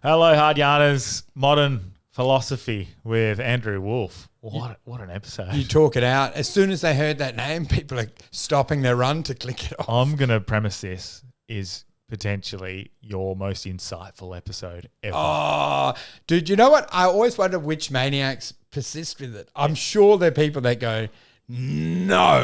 Hello, hard yarners. Modern philosophy with Andrew Wolfe. What an episode. You talk it out. As soon as they heard that name, people are stopping their run to click it off. I'm going to premise this is potentially your most insightful episode ever. Oh, dude, you know what? I always wonder which maniacs persist with it. I'm sure there are people that go, no.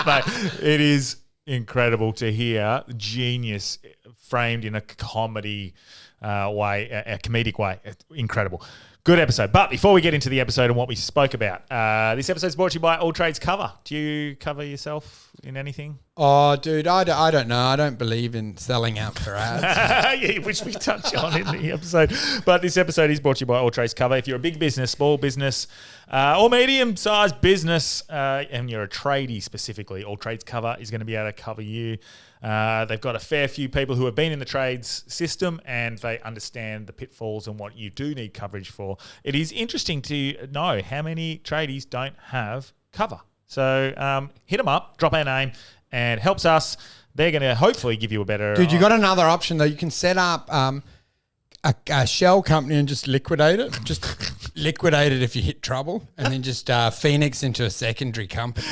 Mate, it is incredible to hear genius framed in a comedy way, a comedic way. It's incredible. Good episode. But before we get into the episode and what we spoke about, this episode is brought to you by All Trades Cover. Do you cover yourself in anything? Oh, dude, I don't know. I don't believe in selling out for ads. Yeah, which we touch on in the episode. But this episode is brought to you by All Trades Cover. If you're a big business, small business, or medium-sized business, and you're a tradie specifically, All Trades Cover is going to be able to cover you. They've got a fair few people who have been in the trades system and they understand the pitfalls and what you do need coverage for. It is interesting to know how many tradies don't have cover. So hit them up, drop our name, and it helps us. They're going to hopefully give you a better... Dude, you got another option though. You can set up a shell company and just liquidate it. Just liquidate it if you hit trouble, and then just Phoenix into a secondary company.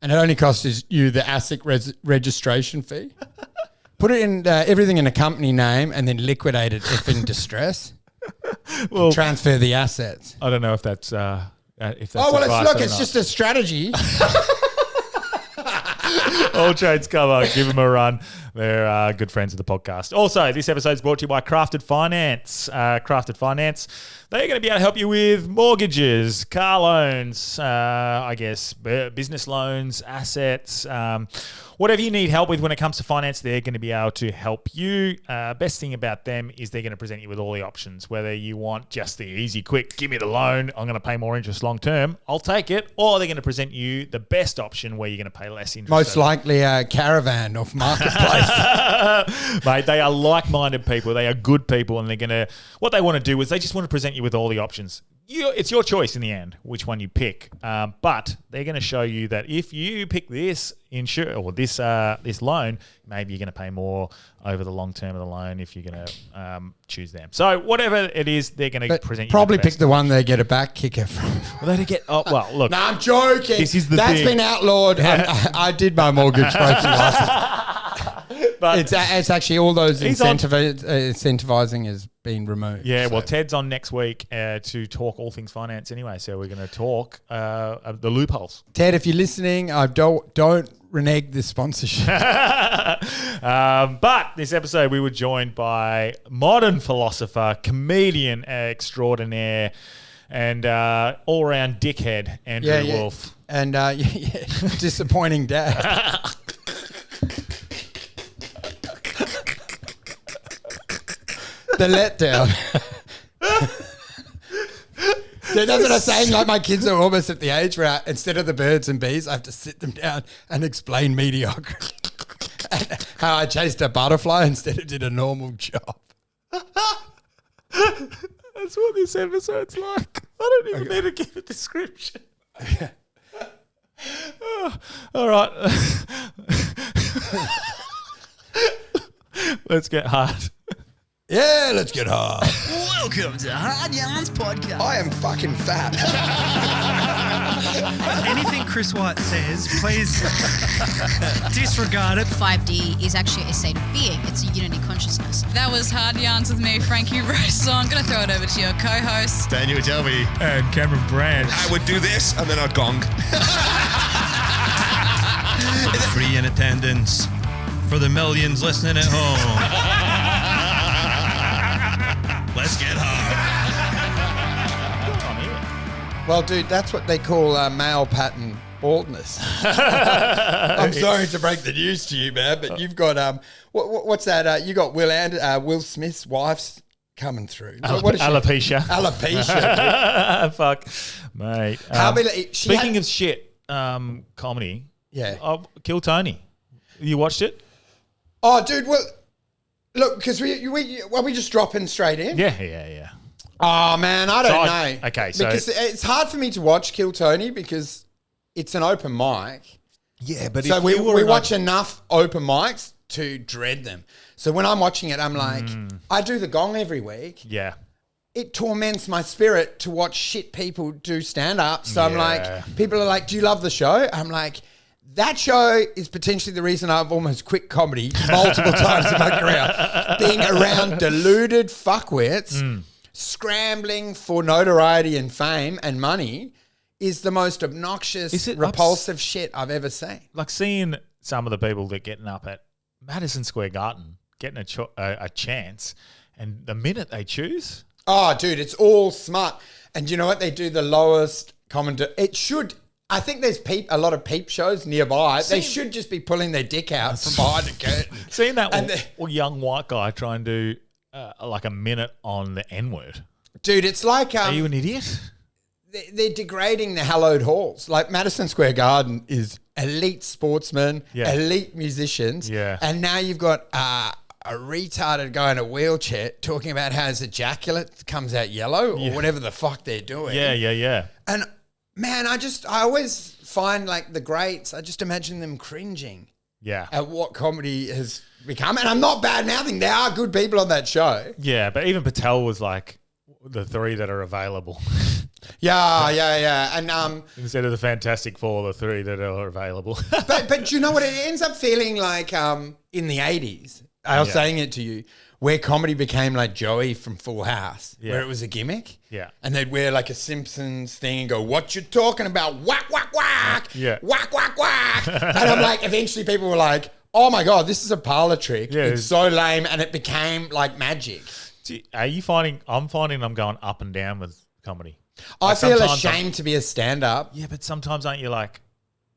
And it only costs you the ASIC registration fee. Put it in everything in a company name and then liquidate it if in distress. Well, transfer the assets. I don't know if that's... it's just a strategy. All Trades Cover, give them a run. They're good friends of the podcast. Also, this episode is brought to you by Crafted Finance. Crafted Finance, they're going to be able to help you with mortgages, car loans, business loans, assets, whatever you need help with when it comes to finance, they're going to be able to help you. Best thing about them is they're going to present you with all the options, whether you want just the easy, quick, give me the loan, I'm going to pay more interest long term, I'll take it, or they're going to present you the best option where you're going to pay less interest. Most likely a caravan off marketplace. Mate, they are like-minded people. They are good people, and they're going to... What they want to do is they just want to present you with all the options. It's your choice in the end, which one you pick. But they're going to show you that if you pick this this loan, maybe you're going to pay more over the long term of the loan if you're going to choose them. So whatever it is, they're going to present you. Probably pick the one they get a back kicker from. Well, they get. Oh well, look. No, I'm joking. This is the That's thing. been outlawed. I did my mortgage broking license. But it's actually all those incentivizing has been removed. Yeah, well, Ted's on next week to talk all things finance anyway, so we're going to talk the loopholes. Ted, if you're listening, I don't renege the sponsorship. But this episode, we were joined by modern philosopher, comedian extraordinaire, and all-round dickhead, Andrew Wolfe. And disappointing dad. The letdown. That's what I'm saying. Like, my kids are almost at the age where instead of the birds and bees, I have to sit them down and explain mediocrity. How I chased a butterfly instead of did a normal job. That's what this episode's like. I don't even need to give a description. All right. Let's get hard. Yeah, let's get hard. Welcome to Hard Yarns Podcast. I am fucking fat. Anything Chris White says, please disregard it. 5D is actually a state of being. It's a unity consciousness. That was Hard Yarns with me, Frankie Rose. So I'm going to throw it over to your co-host, Daniel Delby. And Cameron Branch. I would do this and then I'd gong. Free in attendance for the millions listening at home. Let's get hard. Well, dude, that's what they call male pattern baldness. I'm sorry to break the news to you, man, but you've got what's that? You got Will Smith's wife's coming through. What is she? Alopecia. Alopecia. Fuck, mate. Speaking of shit, comedy. Yeah. Kill Tony. You watched it? Oh, dude. Well, look, because we just dropping straight in. Yeah. Oh, man, I don't know. Okay, so... Because it's hard for me to watch Kill Tony because it's an open mic. Yeah, but so we watch enough open mics to dread them. So when I'm watching it, I'm like, I do the gong every week. Yeah. It torments my spirit to watch shit people do stand-up. So I'm Yeah. like, people are like, do you love the show? I'm like, that show is potentially the reason I've almost quit comedy multiple times in my career. Being around deluded fuckwits, scrambling for notoriety and fame and money is the most obnoxious, Is it repulsive shit I've ever seen. Like seeing some of the people that getting up at Madison Square Garden, getting a chance, and the minute they choose... Oh, dude, it's all smart. And you know what? They do the lowest common... It should... I think there's a lot of peep shows nearby. They should just be pulling their dick out from behind the curtain. Seeing that young white guy try and do like a minute on the N-word. Dude, it's like... Are you an idiot? They're degrading the hallowed halls. Like Madison Square Garden is elite sportsmen, elite musicians. Yeah. And now you've got a retarded guy in a wheelchair talking about how his ejaculate comes out yellow or whatever the fuck they're doing. Yeah. And man, I always find like the greats, I just imagine them cringing at what comedy has become. And I'm not bad-mouthing. There are good people on that show. Yeah, but even Patel was like the three that are available. Yeah. And Instead of the Fantastic Four, the three that are available. but you know what? It ends up feeling like in the 80s, I was saying it to you, where comedy became like Joey from Full House, where it was a gimmick. Yeah. And they'd wear like a Simpsons thing and go, what you talking about? Whack, whack, whack. Yeah. Whack, whack, whack. And I'm like, eventually people were like, oh my God, this is a parlor trick. Yeah, it's so lame. And it became like magic. Are you finding? I'm finding I'm going up and down with comedy. I Like feel sometimes ashamed to be a stand-up. Yeah, but sometimes aren't you like,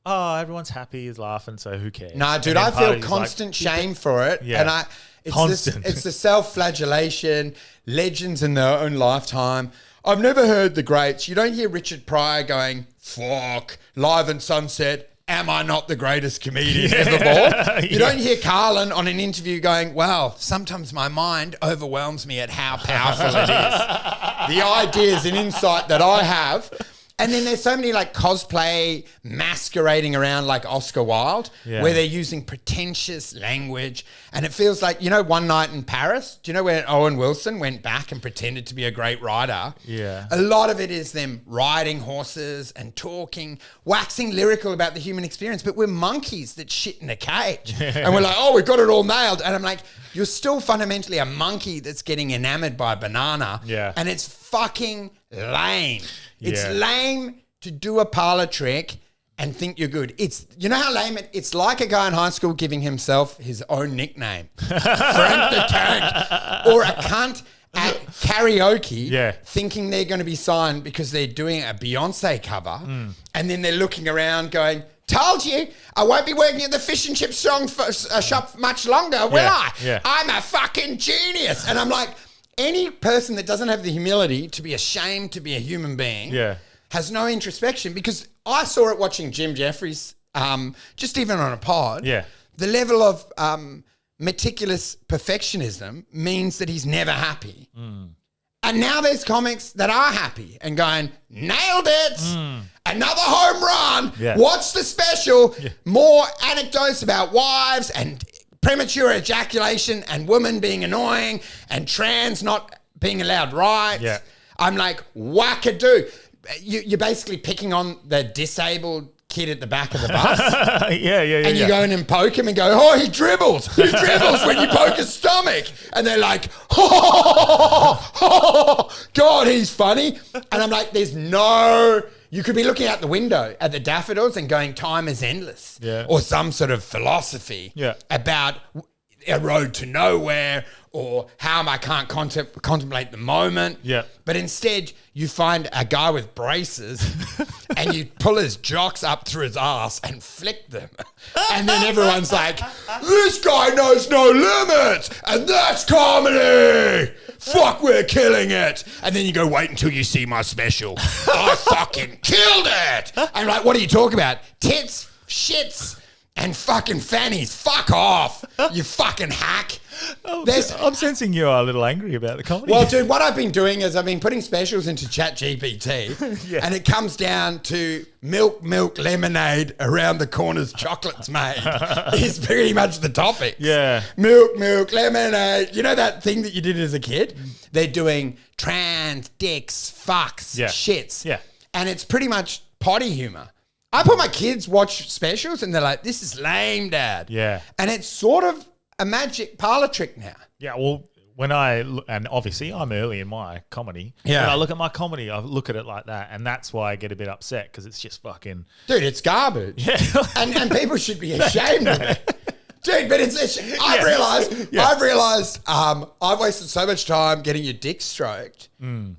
oh, everyone's happy, is laughing, so who cares? No, dude, And I then part feel of you's constant like, shame for it. Yeah. And it's the self-flagellation, legends in their own lifetime. I've never heard the greats. You don't hear Richard Pryor going, fuck, live and sunset, am I not the greatest comedian ever born? You don't hear Carlin on an interview going, well, sometimes my mind overwhelms me at how powerful it is. The ideas and insight that I have. And then there's so many like cosplay masquerading around like Oscar Wilde, where they're using pretentious language. And it feels like, you know, One Night in Paris? Do you know where Owen Wilson went back and pretended to be a great writer? Yeah. A lot of it is them riding horses and talking, waxing lyrical about the human experience. But we're monkeys that shit in a cage. And we're like, oh, we've got it all nailed. And I'm like, you're still fundamentally a monkey that's getting enamored by a banana. Yeah. And it's fucking lame. It's Yeah. lame to do a parlor trick and think you're good. It's, you know how lame it's like a guy in high school giving himself his own nickname. Frank the Tank. Or a cunt at karaoke thinking they're going to be signed because they're doing a Beyonce cover and then they're looking around going, told you, I won't be working at the fish and chip shop much longer, will I? Yeah. I'm a fucking genius. And I'm like, any person that doesn't have the humility to be ashamed to be a human being has no introspection, because I saw it watching Jim Jeffries, just even on a pod. Yeah. The level of meticulous perfectionism means that he's never happy. And now there's comics that are happy and going, nailed it. Another home run. Yeah. Watch the special. More anecdotes about wives and premature ejaculation and women being annoying and trans not being allowed rights. Yeah. I'm like, wackadoo. You're basically picking on the disabled kid at the back of the bus. And you go in and poke him and go, oh, he dribbles. He dribbles when you poke his stomach. And they're like, oh, God, he's funny. And I'm like, there's no... You could be looking out the window at the daffodils and going, time is endless. Or some sort of philosophy about a road to nowhere, or how I can't contemplate the moment. But instead, you find a guy with braces and you pull his jocks up through his ass and flick them. And then everyone's like, this guy knows no limits, and that's comedy. Fuck, we're killing it. And then you go, wait until you see my special. I fucking killed it. And like, what are you talking about? Tits, shits, and fucking fannies. Fuck off, you fucking hack. I'm sensing you are a little angry about the comedy. Well, dude, what I've been doing is I've been putting specials into ChatGPT, and it comes down to milk, lemonade, around the corners, chocolates, mate. Is pretty much the topic. Yeah. Milk, lemonade. You know that thing that you did as a kid? They're doing trans, dicks, fucks, shits. Yeah. And it's pretty much potty humor. I put my kids watch specials and they're like, this is lame, Dad. Yeah. And it's sort of a magic parlor trick now. Yeah, well, and obviously I'm early in my comedy. Yeah. When I look at my comedy, I look at it like that, and that's why I get a bit upset because it's just fucking... Dude, it's garbage. Yeah. and people should be ashamed of it. Dude, but I've realized I've wasted so much time getting your dick stroked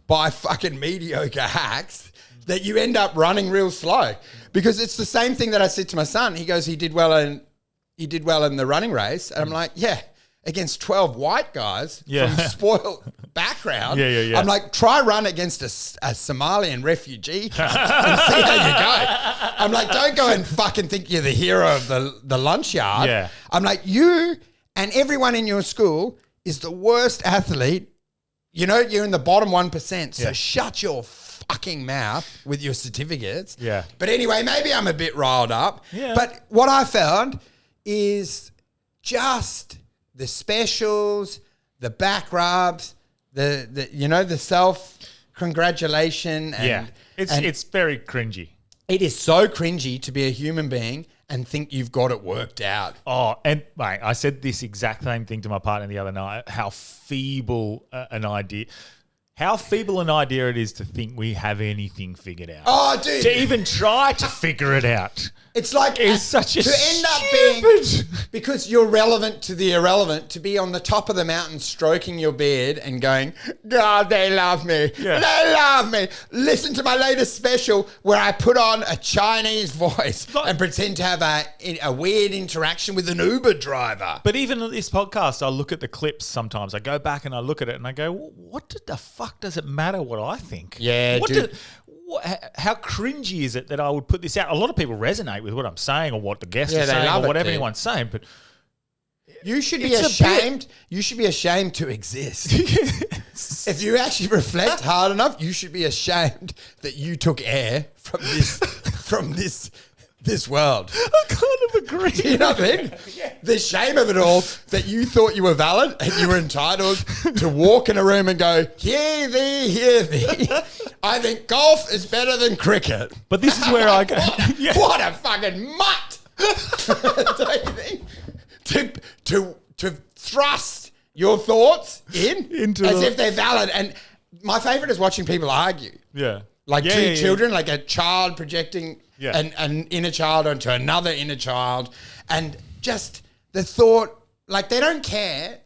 by fucking mediocre hacks that you end up running real slow. Because it's the same thing that I said to my son. He goes, he did well in the running race. And I'm like, yeah, against 12 white guys from spoiled background. Yeah. I'm like, try run against a Somalian refugee and see how you go. I'm like, don't go and fucking think you're the hero of the lunch yard. Yeah. I'm like, you and everyone in your school is the worst athlete. You know, you're in the bottom 1%. So shut your fucking mouth with your certificates. Yeah. But anyway, maybe I'm a bit riled up. Yeah. But what I found is just the specials, the back rubs, the self congratulation. And, it's very cringy. It is so cringy to be a human being and think you've got it worked out. Oh, and mate, I said this exact same thing to my partner the other night. How feeble an idea it is to think we have anything figured out. Oh, dude. To even try to figure it out. It's like It's such a to end up stupid- being, because you're relevant to the irrelevant, to be on the top of the mountain stroking your beard and going, God, they love me. Yeah. They love me. Listen to my latest special where I put on a Chinese voice and pretend to have a weird interaction with an Uber driver. But even on this podcast, I look at the clips sometimes. I go back and I look at it and I go, what the fuck does it matter what I think? Yeah, dude. How cringy is it that I would put this out? A lot of people resonate with what I'm saying or what the guest Yeah, is they saying love or it, whatever dude. anyone's saying, but You should be It's a ashamed. You should be ashamed to exist. If you actually reflect hard enough, you should be ashamed that you took air from this world. I kind of agree. Do you know what I mean? The shame of it all that you thought you were valid and you were entitled to walk in a room and go, hear thee, hear thee. I think golf is better than cricket. But this is where I go. Yeah. What a fucking mutt. Don't you think? To thrust your thoughts Into as the- if they're valid. And my favorite is watching people argue. Yeah. Like Yeah, two yeah, yeah. children, like a child projecting Yeah. an inner child onto another inner child. And just the thought, like they don't care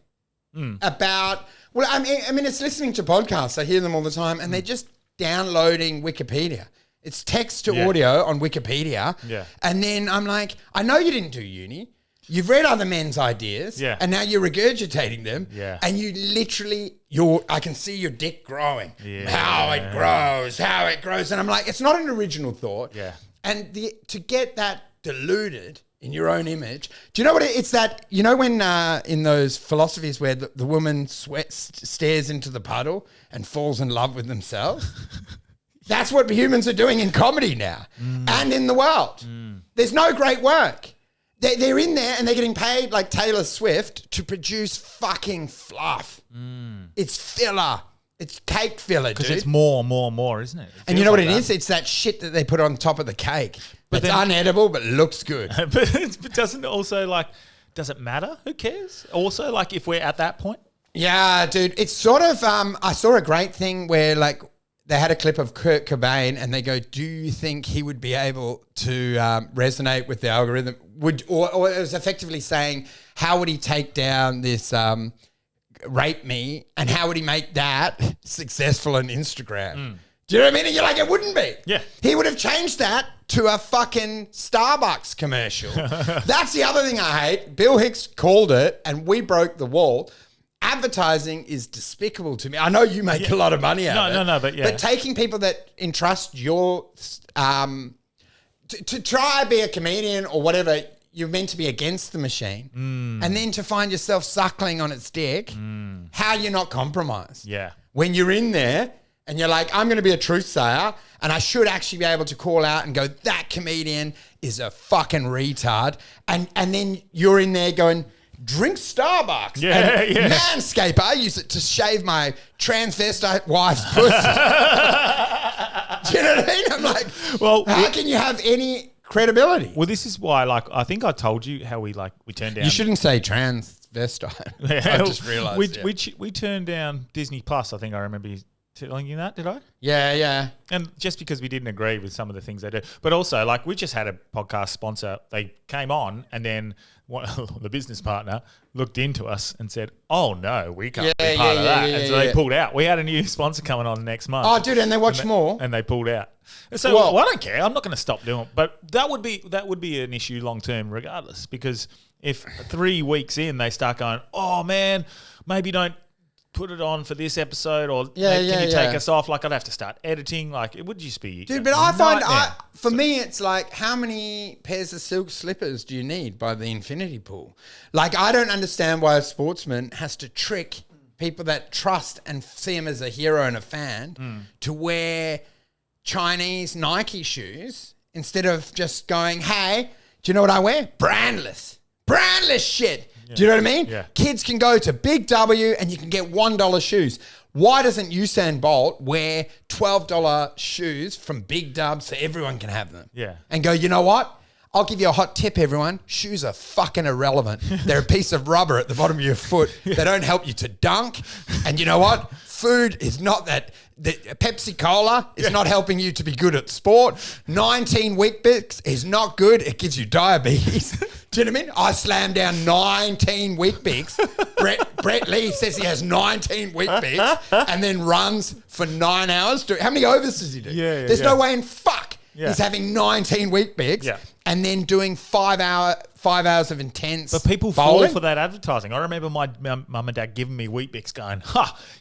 about, well, I mean, it's listening to podcasts. I hear them all the time and they're just downloading Wikipedia. It's text to audio on Wikipedia. Yeah. And then I'm like, I know you didn't do uni. You've read other men's ideas. Yeah. And now you're regurgitating them. Yeah. And you literally, I can see your dick growing. Yeah. How it grows. And I'm like, it's not an original thought. Yeah. And to get that deluded in your own image, do you know what it's that, you know when in those philosophies where the woman stares into the puddle and falls in love with themselves? That's what humans are doing in comedy now and in the world. There's no great work. They're in there and they're getting paid like Taylor Swift to produce fucking fluff. It's filler. It's cake filler, dude. Because it's more, isn't it? And you know what it is? It's that shit that they put on top of the cake. But it's unedible, but looks good. But doesn't it also does it matter? Who cares? Also, like if we're at that point? Yeah, dude. It's sort of, I saw a great thing where like they had a clip of Kurt Cobain and they go, do you think he would be able to resonate with the algorithm? Or it was effectively saying, how would he take down this rape me and how would he make that successful on Instagram? Do you know what I mean? And you're like, it wouldn't be. Yeah. He would have changed that to a fucking Starbucks commercial. That's the other thing I hate. Bill Hicks called it and we broke the wall. Advertising is despicable to me. I know you make a lot of money out of it. No, but yeah. But taking people that entrust your to try be a comedian or whatever, you're meant to be against the machine, and then to find yourself suckling on its dick, how you're not compromised. Yeah. When you're in there and you're like, I'm going to be a truth sayer, and I should actually be able to call out and go, that comedian is a fucking retard. And then you're in there going, drink Starbucks. Yeah, and yeah. Manscaped, I use it to shave my transvestite wife's pussy. Do you know what I mean? I'm like, Well, how can you have any credibility? Well, this is why, like, I think I told you how we turned down. You shouldn't say transvestite. I just realised. We turned down Disney Plus. I think I remember you telling you that. Did I? Yeah. And just because we didn't agree with some of the things they do, but also like we just had a podcast sponsor. They came on, and then the business partner looked into us and said, "Oh no, we can't be part of that." And so they pulled out. We had a new sponsor coming on next month. Oh, dude, and they watched more, and they pulled out. And so well, I don't care. I'm not going to stop doing it. But that would be an issue long term, regardless, because if 3 weeks in they start going, "Oh man, maybe don't put it on for this episode," or can you take us off? Like, I'd have to start editing. Like, it would just be dude. But I find for me, it's like, how many pairs of silk slippers do you need by the infinity pool? Like, I don't understand why a sportsman has to trick people that trust and see him as a hero and a fan to wear Chinese Nike shoes instead of just going, hey, do you know what I wear? Brandless shit. Do you know what I mean? Yeah. Kids can go to Big W and you can get $1 shoes. Why doesn't Usain Bolt wear $12 shoes from Big Dub so everyone can have them? Yeah. And go, you know what? I'll give you a hot tip, everyone. Shoes are fucking irrelevant. They're a piece of rubber at the bottom of your foot. They don't help you to dunk. And you know what? Food is not that. The Pepsi Cola is not helping you to be good at sport. 19 Weet-Bix is not good. It gives you diabetes. Do you know what I mean? I slammed down 19 Weet-Bix. Brett Lee says he has 19 Weet-Bix and then runs for 9 hours. How many overs does he do? There's no way in fuck he's having 19 Weet-Bix and then doing 5 hours of intense But people bowling. fall for that advertising. I remember my mum and dad giving me Weet-Bix going,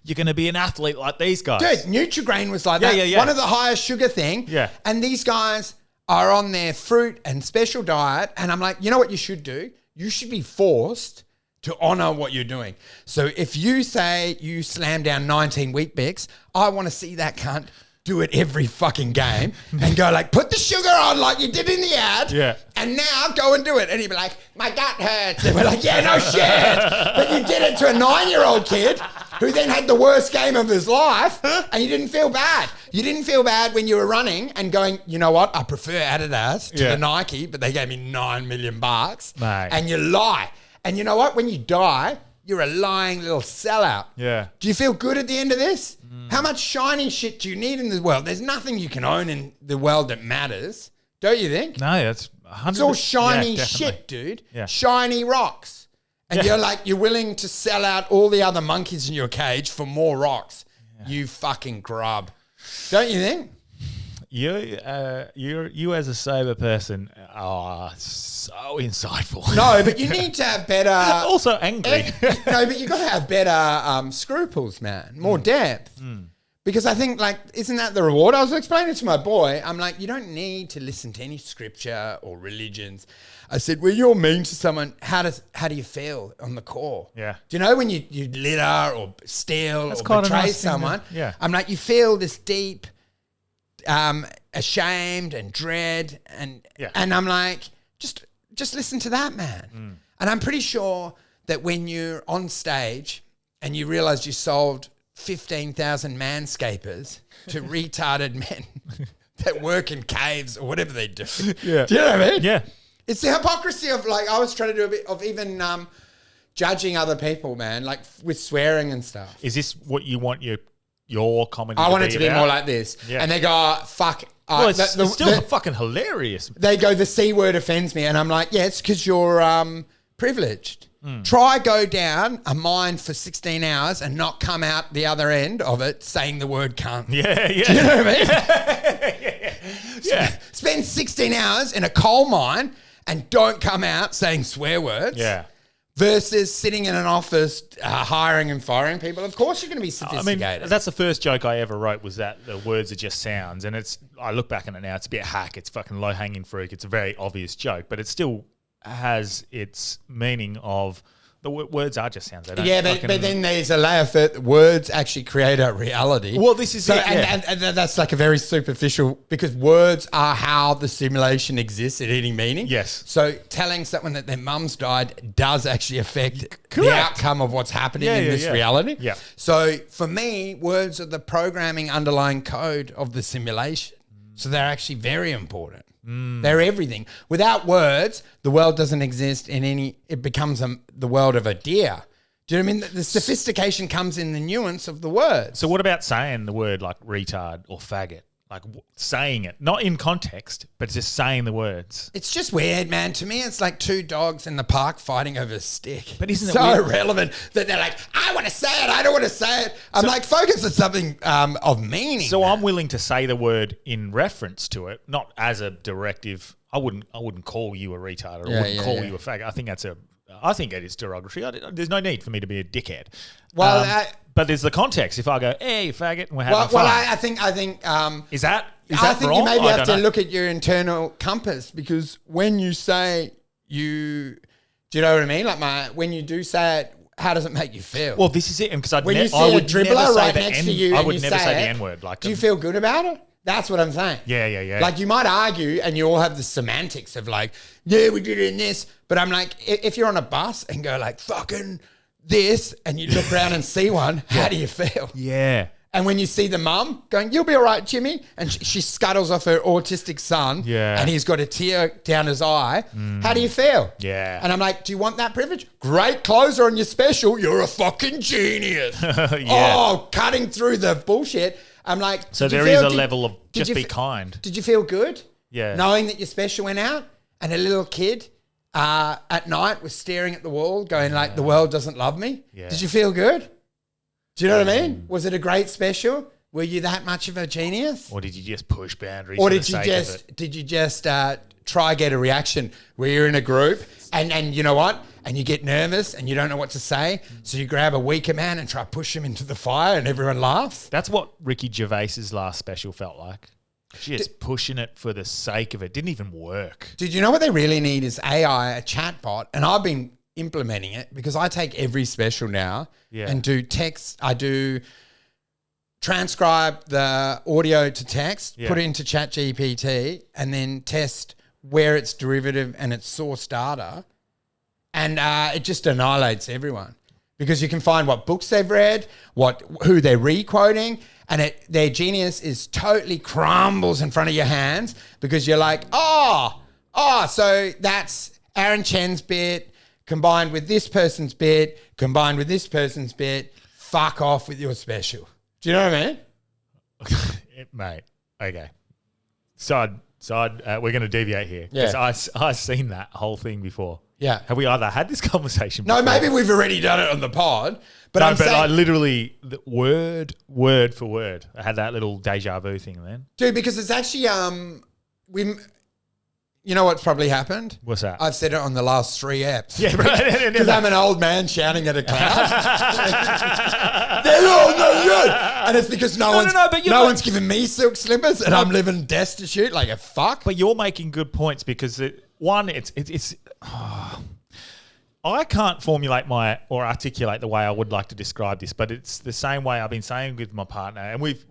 you're going to be an athlete like these guys. Dude, Nutri-Grain was like that. Yeah. One of the highest sugar thing. Yeah. And these guys are on their fruit and special diet. And I'm like, you know what you should do? You should be forced to honor what you're doing. So if you say you slam down 19 Weet-Bix, I want to see that cunt do it every fucking game and go like, put the sugar on like you did in the ad. Yeah. And now go and do it. And he'd be like, my gut hurts. And we're like, yeah, no shit. But you did it to a 9-year-old kid who then had the worst game of his life and you didn't feel bad. You didn't feel bad when you were running and going, you know what? I prefer Adidas to the Nike, but they gave me $9 million. Mate. And you lie. And you know what? When you die, you're a lying little sellout. Yeah. Do you feel good at the end of this? How much shiny shit do you need in the world? There's nothing you can own in the world that matters. Don't you think? No, that's 100%. It's all shiny definitely. shit, dude. Yeah. Shiny rocks. And you're willing to sell out all the other monkeys in your cage for more rocks. Yeah. You fucking grub. Don't you think? You as a sober person are so insightful. No, but you need to have better... also angry. No, but you got to have better scruples, man. More depth. Because I think, like, isn't that the reward? I was explaining to my boy, I'm like, you don't need to listen to any scripture or religions. I said, when you're mean to someone, how do you feel on the core? Yeah. Do you know when you litter or steal That's or quite a betray nice thing someone? yeah. I'm like, you feel this deep ashamed and dread and I'm like, just listen to that, man. And I'm pretty sure that when you're on stage and you realize you solved 15,000 manscapers to retarded men that work in caves or whatever they do. Yeah. Do you know what I mean? Yeah. It's the hypocrisy of, like, I was trying to do a bit of even judging other people, man, like with swearing and stuff. Is this what you want your comedy I to want be it to be about? more like this. Yeah. And they go, oh, fuck. Well, it's still fucking hilarious. They go, the C word offends me. And I'm like, yeah, it's because you're privileged. Try go down a mine for 16 hours and not come out the other end of it saying the word cunt. Yeah. Do you know what I mean? Yeah. Spend 16 hours in a coal mine and don't come out saying swear words. Yeah. Versus sitting in an office hiring and firing people. Of course you're going to be sophisticated. I mean, that's the first joke I ever wrote, was that the words are just sounds. And I look back on it now, it's a bit hack. It's fucking low-hanging fruit. It's a very obvious joke, but it's still has its meaning of the words are just sounds. They don't Yeah, but then there's a layer that words actually create a reality. Well, this is so, it, and that's like a very superficial, because words are how the simulation exists at any meaning. Yes. So telling someone that their mum's died does actually affect the Correct. outcome of what's happening in this reality. Yeah. So for me, words are the programming underlying code of the simulation. So they're actually very important. They're everything. Without words, the world doesn't exist it becomes the world of a deer. Do you know what I mean? The sophistication comes in the nuance of the words. So what about saying the word like retard or faggot? Like saying it, not in context, but just saying the words. It's just weird, man. To me, it's like two dogs in the park fighting over a stick. But isn't it so weird? irrelevant that they're like, I want to say it, I don't want to say it. I'm like, focus on something of meaning. So I'm willing to say the word in reference to it, not as a directive. I wouldn't call you a retard or I wouldn't call you a faggot. I think it is derogatory. There's no need for me to be a dickhead. Well, but there's the context. If I go, hey, you faggot, and we're having fun. Well, I think. Is that I think wrong? you maybe I have to don't know. look at your internal compass, because when you say do you know what I mean? Like when you do say it, how does it make you feel? Well, this is it. Because when you see I a would dribbler never say right the next to you, I and would you never say the it, N-word. Like, do you feel good about it? That's what I'm saying. Yeah. Like you might argue, and you all have the semantics of like, yeah, we did it in this, but I'm like, if you're on a bus and go like, fucking this, and you look around and see one, how do you feel? Yeah. And when you see the mum going, you'll be all right, Jimmy, and she scuttles off her autistic son, Yeah. and he's got a tear down his eye, how do you feel? Yeah. And I'm like, do you want that privilege? Great closer on your special. You're a fucking genius. Yeah. Oh, cutting through the bullshit. I'm like, So did you there is feel- a level of did just you be fe- kind. Did you feel good? Yeah. Knowing that your special went out and a little kid at night was staring at the wall going like, the world doesn't love me? Yeah. Did you feel good? Do you know what I mean? Was it a great special? Were you that much of a genius? Or did you just push boundaries Or for did the you sake just of it? try get a reaction where you're in a group and you know what? And you get nervous and you don't know what to say. So you grab a weaker man and try to push him into the fire and everyone laughs. That's what Ricky Gervais's last special felt like. Just pushing it for the sake of it. Didn't even work. Did you know what they really need is AI, a chatbot? And I've been implementing it because I take every special now and do text. I do transcribe the audio to text, put it into ChatGPT, and then test where it's derivative and its source data. And it just annihilates everyone because you can find what books they've read, who they're re-quoting, and their genius is totally crumbles in front of your hands because you're like, so that's Aaron Chen's bit combined with this person's bit, combined with this person's bit. Fuck off with your special. Do you know what I mean? Mate, okay. Side, we're going to deviate here. Because I've seen that whole thing before. Yeah. Have we either had this conversation No, before? maybe we've already done it on the pod. But I literally, word for word, I had that little deja vu thing then. dude, because it's actually, you know what's probably happened? What's that? I've said it on the last 3 apps. Yeah, right. Because I'm an old man shouting at a cloud. They're all no good. And it's because no one's giving me silk slippers and I'm living destitute like a fuck. But you're making good points because I can't formulate or articulate the way I would like to describe this, but it's the same way I've been saying with my partner, and we've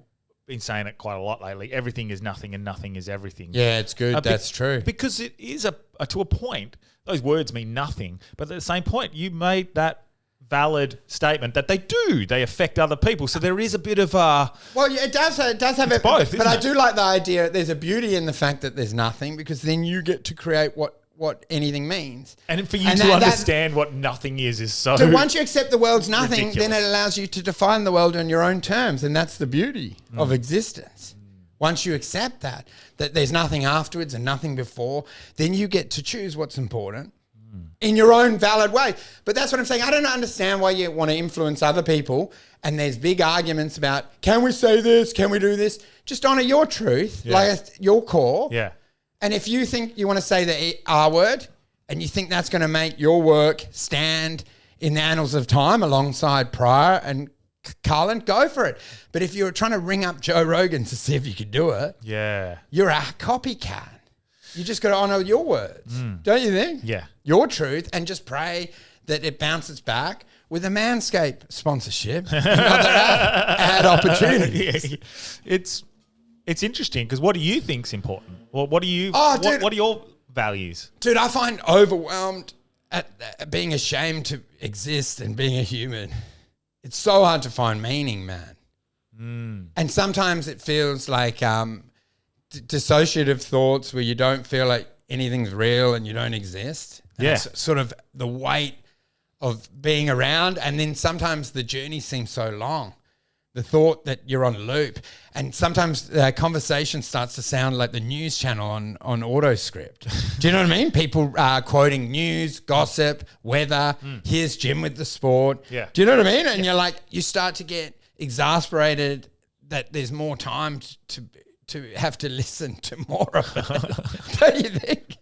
been saying it quite a lot lately. Everything is nothing and nothing is everything. Yeah, it's good. That's true. Because it is to a point, those words mean nothing. But at the same point, you made that valid statement that they affect other people. So there is a bit of a... Well, yeah, it does have It's both, but I isn't it? do like the idea. There's a beauty in the fact that there's nothing because then you get to create what anything means. And for you to understand what nothing is so... So once you accept the world's nothing, ridiculous. then it allows you to define the world on your own terms. And that's the beauty of existence. Once you accept that there's nothing afterwards and nothing before, then you get to choose what's important in your own valid way. But that's what I'm saying. I don't understand why you want to influence other people. And there's big arguments about, can we say this? Can we do this? Just honor your truth, like your core. Yeah. And if you think you want to say the R word and you think that's going to make your work stand in the annals of time alongside Pryor and Carlin, go for it. But if you're trying to ring up Joe Rogan to see if you could do it, Yeah. you're a copycat. You just got to honor your words, don't you think? Yeah. Your truth, and just pray that it bounces back with a Manscaped sponsorship and other ad opportunities. Yeah. It's interesting because what do you think's important? What do you? Dude. What are your values? Dude, I find overwhelmed at being ashamed to exist and being a human. It's so hard to find meaning, man. And sometimes it feels like dissociative thoughts where you don't feel like anything's real and you don't exist. And Yeah. it's sort of the weight of being around, and then sometimes the journey seems so long. The thought that you're on loop, and sometimes the conversation starts to sound like the news channel on auto script. Do you know what I mean? People quoting news, gossip, weather. Here's Jim with the sport. Yeah. Do you know what I mean? And you're like, you start to get exasperated that there's more time to have to listen to more of it. Don't you think?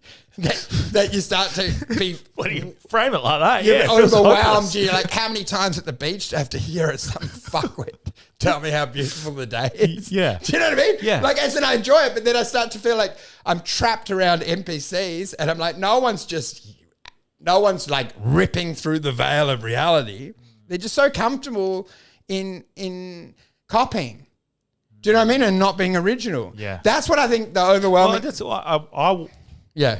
That you start to be When you frame it like that, you're yeah, it feels overwhelmed. hopeless. You're like, how many times at the beach do I have to hear it? Some fuckwit tell me how beautiful the day is. Yeah. Do you know what I mean? Yeah. Like, as in I enjoy it, but then I start to feel like I'm trapped around NPCs, and I'm like, no one's like ripping through the veil of reality. They're just so comfortable in copying. Do you know what I mean? And not being original. Yeah. That's what I think the Well, overwhelming. that's I Yeah.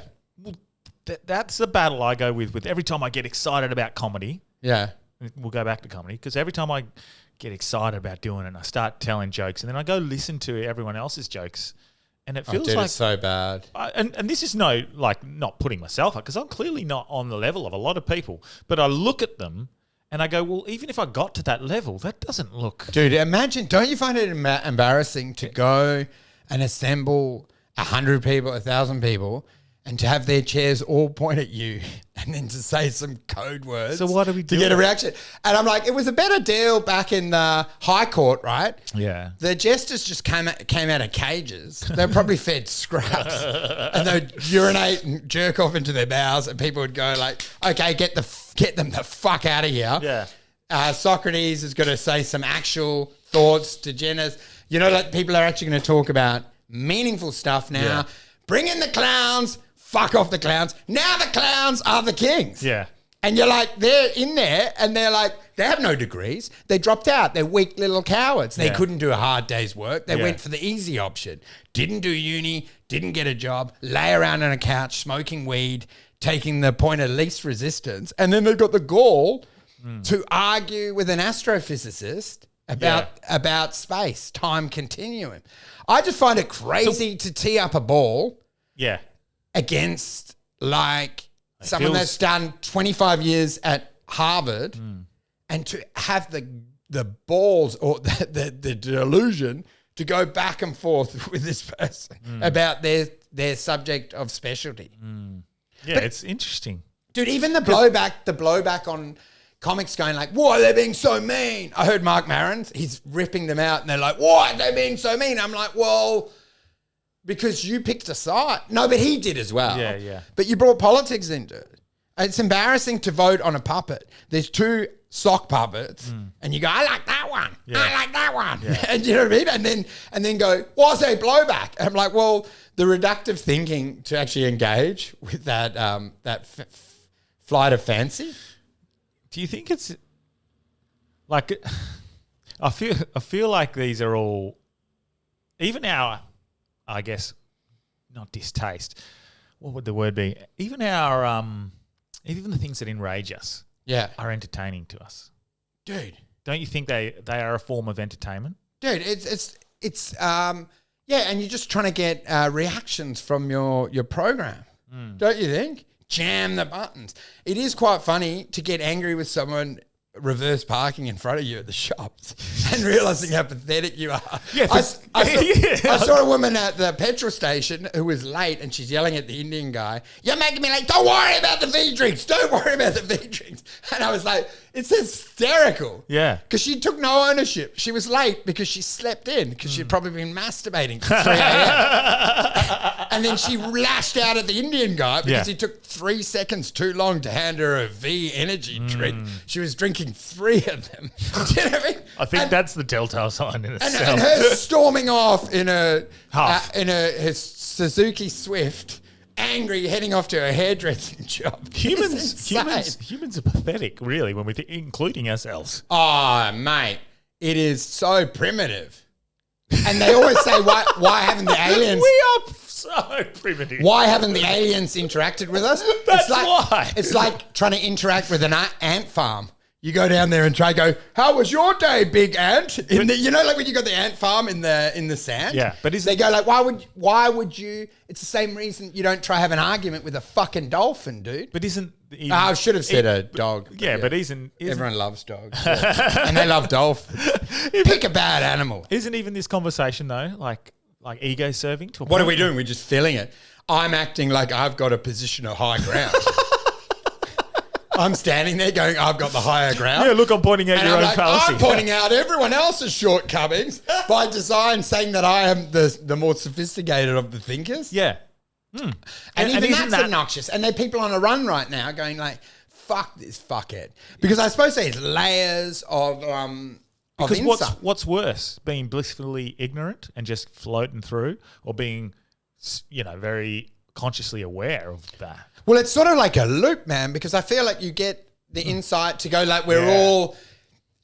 that's the battle I go with every time I get excited about comedy. Yeah. We'll go back to comedy because every time I get excited about doing it, and I start telling jokes, and then I go listen to everyone else's jokes, and it feels like it's so bad. and this is not putting myself up because I'm clearly not on the level of a lot of people, but I look at them and I go, well, even if I got to that level, that doesn't look. Dude, imagine, don't you find it embarrassing to go and assemble 100 people, 1,000 people, and to have their chairs all point at you and then to say some code words? So why do we do to get a it? reaction? And I'm like, it was a better deal back in the High Court, right? Yeah. The jesters just came out of cages. They were probably fed scraps, and they'd urinate and jerk off into their mouths, and people would go like, okay, get them the fuck out of here. Yeah. Socrates is going to say some actual thoughts to Jenna's. You know, like people are actually going to talk about meaningful stuff now. Yeah. Bring in the clowns. Fuck off the clowns. Now the clowns are the kings. Yeah. And you're like, they're in there and they're like, they have no degrees. They dropped out. They're weak little cowards. They Yeah. couldn't do a hard day's work. They Yeah. went for the easy option. Didn't do uni, didn't get a job, lay around on a couch, smoking weed, taking the point of least resistance. And then they've got the gall to argue with an astrophysicist about space, time continuum. I just find it crazy to tee up a ball Yeah. against like someone feels- that's done 25 years at Harvard and to have the balls or the delusion to go back and forth with this person about their subject of specialty. Yeah, it's interesting. Dude, even the blowback on comics going like, why are they being so mean? I heard Mark Maron's, he's ripping them out and they're like, why are they being so mean? I'm like, well, because you picked a side. No, but he did as well. Yeah, yeah. But you brought politics into it. It's embarrassing to vote on a puppet. There's two sock puppets and you go, I like that one. Yeah. I like that one. And you know what I mean? And then go, why's there blowback? And I'm like, well, the reductive thinking to actually engage with that flight of fancy. Do you think it's like I feel like these are all even our, I guess, not distaste. What would the word be? Even our even the things that enrage us Yeah. are entertaining to us. Dude. Don't you think they are a form of entertainment? Dude, it's yeah, and you're just trying to get reactions from your program. Don't you think? Jam the buttons. It is quite funny to get angry with someone reverse parking in front of you at the shops and realizing how pathetic you are. Yeah, I saw a woman at the petrol station who was late and she's yelling at the Indian guy, you're making me late. Don't worry about the V drinks. Don't worry about the V drinks. And I was like, it's hysterical. Yeah. Because she took no ownership. She was late because she slept in because she'd probably been masturbating till 3 a.m. And then she lashed out at the Indian guy because he took 3 seconds too long to hand her a V energy drink. She was drinking 3 of them. Do you know what I mean? I think that's the telltale sign in And itself. her storming off in Huff. her Suzuki Swift angry, heading off to a hairdressing job. It's insane. Humans are pathetic, really, when we including ourselves. Oh, mate, it is so primitive. And they always say, why haven't the aliens? We are so primitive. Why haven't the aliens interacted with us? That's why. It's like trying to interact with an ant farm. You go down there and try to go, how was your day, big ant? You know, like when you got the ant farm in the sand? Yeah, but they go like, why would you? It's the same reason you don't try have an argument with a fucking dolphin, dude. But isn't... I should have said a dog. Yeah, but isn't everyone loves dogs. Yeah. And they love dolphins. Pick a bad animal. Isn't even this conversation, though, like ego serving? What are we doing? We're just filling it. I'm acting like I've got a position of high ground. I'm standing there going, I've got the higher ground. Yeah, look, I'm pointing out your own fallacy. I'm pointing out everyone else's shortcomings by design, saying that I am the more sophisticated of the thinkers. Yeah. And even that's obnoxious. And there are people on a run right now going like, fuck this fuckhead. Because I suppose there's layers of because insight. what's worse, being blissfully ignorant and just floating through, or being, very consciously aware of that? Well, it's sort of like a loop, man, because I feel like you get the insight to go like we're all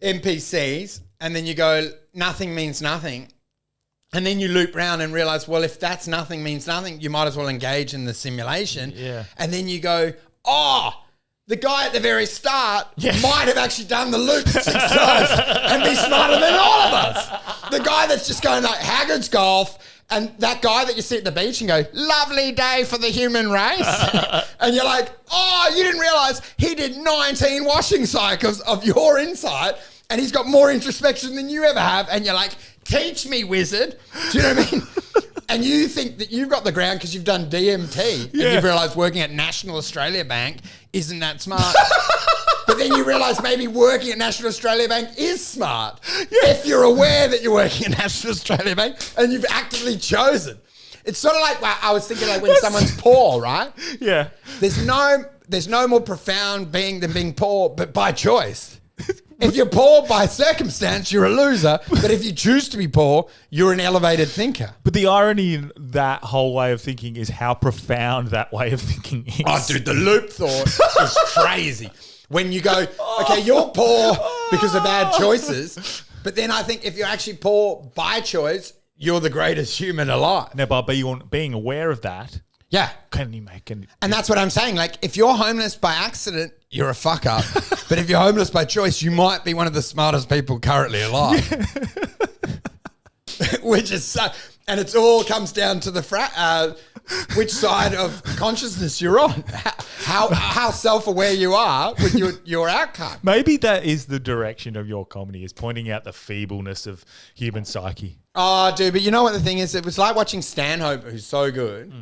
NPCs, and then you go nothing means nothing. And then you loop around and realize, well, if that's nothing means nothing, you might as well engage in the simulation. Yeah. And then you go, the guy at the very start might have actually done the loop 6 times and be smarter than all of us. The guy that's just going like Haggard's golf, and that guy that you see at the beach and go, lovely day for the human race. And you're like, you didn't realize he did 19 washing cycles of your insight, and he's got more introspection than you ever have. And you're like, teach me, wizard. Do you know what I mean? And you think that you've got the ground because you've done DMT and you've realised working at National Australia Bank isn't that smart. But then you realise maybe working at National Australia Bank is smart. If you're aware that you're working at National Australia Bank and you've actively chosen. It's sort of like, I was thinking like when someone's poor, right? Yeah. There's no more profound being than being poor, but by choice. If you're poor by circumstance, you're a loser. But if you choose to be poor, you're an elevated thinker. But the irony in that whole way of thinking is how profound that way of thinking is. Oh, dude, the loop thought is crazy. When you go, okay, you're poor because of bad choices. But then I think if you're actually poor by choice, you're the greatest human alive. Now, by being aware of that, yeah, can you make an... And that's what I'm saying. Like, if you're homeless by accident, you're a fuck up. But if you're homeless by choice, you might be one of the smartest people currently alive. Which is so... And it all comes down to the which side of consciousness you're on. How self-aware you are with your outcome. Maybe that is the direction of your comedy, is pointing out the feebleness of human psyche. Oh, dude, but you know what the thing is? It was like watching Stanhope, who's so good.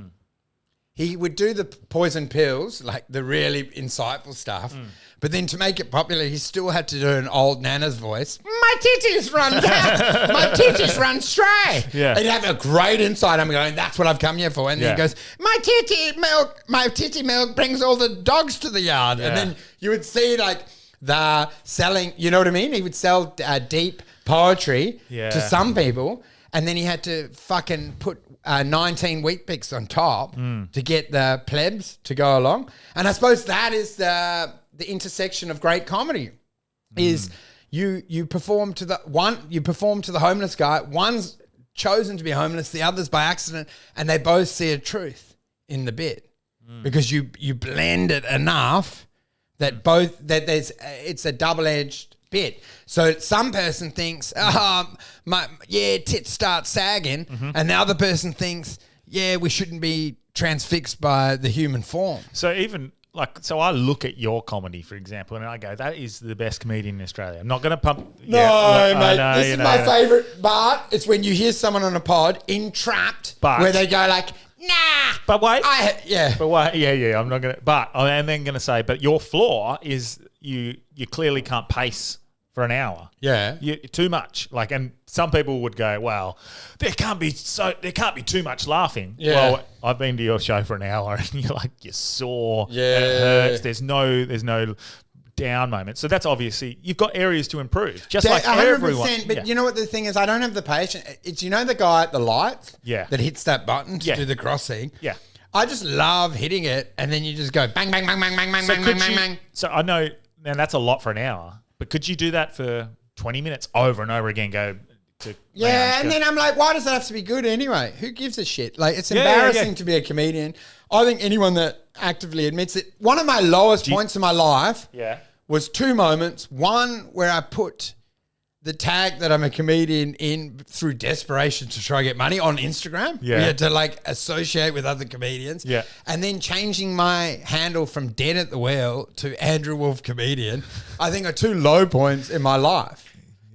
He would do the poison pills, like the really insightful stuff. But then to make it popular, he still had to do an old Nana's voice. My titties run down. My titties run stray. Yeah. He'd have a great insight. I'm going, that's what I've come here for. And then he goes, my titty milk brings all the dogs to the yard. Yeah. And then you would see like the selling, you know what I mean? He would sell deep poetry to some people. And then he had to fucking put 19 wheat picks on top to get the plebs to go along. And I suppose that is the intersection of great comedy is you perform to the homeless guy. One's chosen to be homeless, the other's by accident, and they both see a truth in the bit because you blend it enough that it's a double-edged bit. So some person thinks, tits start sagging, and the other person thinks, we shouldn't be transfixed by the human form. So even so I look at your comedy, for example, and I go, that is the best comedian in Australia. I'm not going to pump. Mate. This is my favourite part. It's when you hear someone on a pod entrapped, where they go like, nah. But wait. But wait. Yeah. I'm not going to. But I am then going to say, but your flaw is you clearly can't pace for an hour. Yeah. Too much. And some people would go, well, there can't be too much laughing. Yeah. Well, I've been to your show for an hour and you're like, you're sore. Yeah. It hurts. There's no down moment. So that's obviously, you've got areas to improve. Just like 100%, everyone. But you know what the thing is? I don't have the patience. It's, the guy at the lights that hits that button to do the crossing. Yeah. I just love hitting it, and then you just go bang, bang, bang, bang, bang, bang, bang, bang, bang, bang. So I know, man, that's a lot for an hour. But could you do that for 20 minutes over and over again? Go to Yeah, lounge, and go- then I'm like, why does it have to be good anyway? Who gives a shit? Like, it's Yeah, embarrassing yeah. to be a comedian. I think anyone that actively admits it. One of my lowest points in my life was 2 moments. One where I put the tag that I'm a comedian in through desperation to try and get money on Instagram. Yeah. We had to like associate with other comedians. Yeah. And then changing my handle from Dead at the Wheel to Andrew Wolfe Comedian, I think are 2 low points in my life.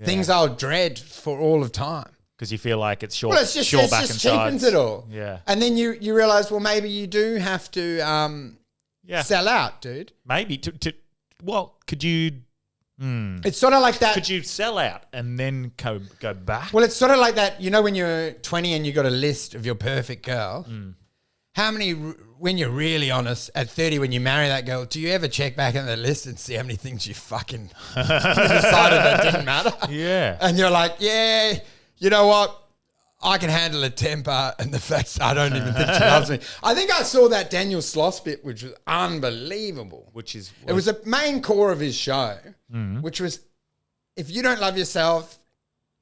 Things I'll dread for all of time. Because you feel like it's short, Well, it's just short back and cheapens sides. it all. Yeah. And then you realize, well, maybe you do have to sell out, dude. Maybe. Could you... It's sort of like that. Could you sell out and then go back? Well, it's sort of like that. You know, when you're 20 and you got a list of your perfect girl, how many, when you're really honest, at 30 when you marry that girl, do you ever check back on the list and see how many things you fucking decided that didn't matter? Yeah. And you're like, yeah, you know what? I can handle a temper and the fact I don't even think she loves me. I think I saw that Daniel Sloss bit, which was unbelievable. It was a main core of his show, which was, if you don't love yourself,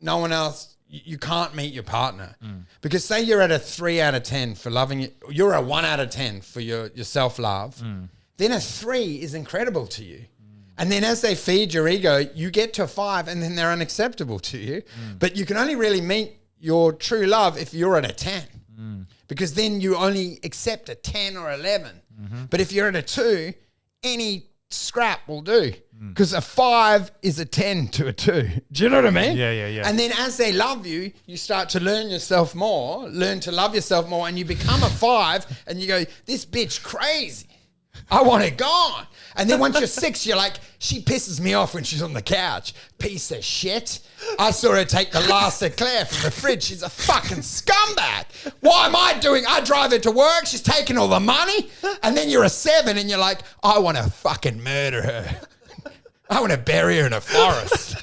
no one else, you can't meet your partner. Because say you're at a 3 out of 10 for loving it, you're a 1 out of 10 for your self-love, then a 3 is incredible to you. And then as they feed your ego, you get to a 5 and then they're unacceptable to you. But you can only really meet your true love if you're at a 10. Because then you only accept a 10 or 11. But if you're at a 2, any scrap will do. Because a 5 is a 10 to a 2. Do you know what I mean? Yeah. And then as they love you, you start to learn yourself more, learn to love yourself more, and you become a 5 and you go, this bitch crazy. I want it gone. And then once you're 6, you're like, she pisses me off when she's on the couch. Piece of shit. I saw her take the last eclair from the fridge. She's a fucking scumbag. Why am I doing? I drive her to work. She's taking all the money. And then you're a 7 and you're like, I want to fucking murder her. I want to bury her in a forest.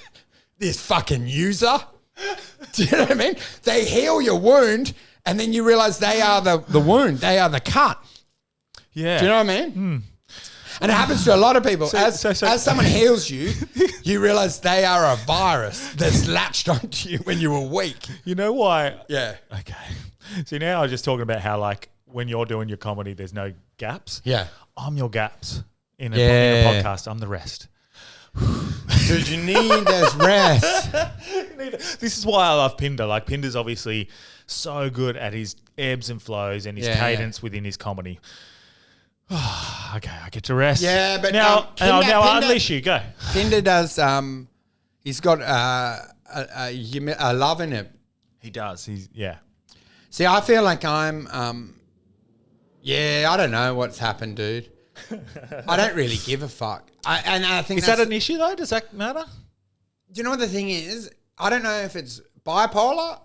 This fucking user. Do you know what I mean? They heal your wound and then you realize they are the wound. They are the cut. Yeah. Do you know what I mean? And it happens to a lot of people. As someone heals you, you realize they are a virus that's latched onto you when you were weak. You know why? Yeah. Okay. See, now I was just talking about how, like, when you're doing your comedy, there's no gaps. Yeah. I'm your gaps in a Yeah. podcast. I'm the rest. Dude, you need those rests. This is why I love Pinder. Like, Pinder's obviously so good at his ebbs and flows and his cadence within his comedy. Okay, I get to rest. Yeah, but now Pinder- unleash you. Go. Pinder does, he's got a love in him. He does. Yeah. See, I feel like I'm, I don't know what's happened, dude. I don't really give a fuck. I think Is that an issue though? Does that matter? Do you know what the thing is? I don't know if it's bipolar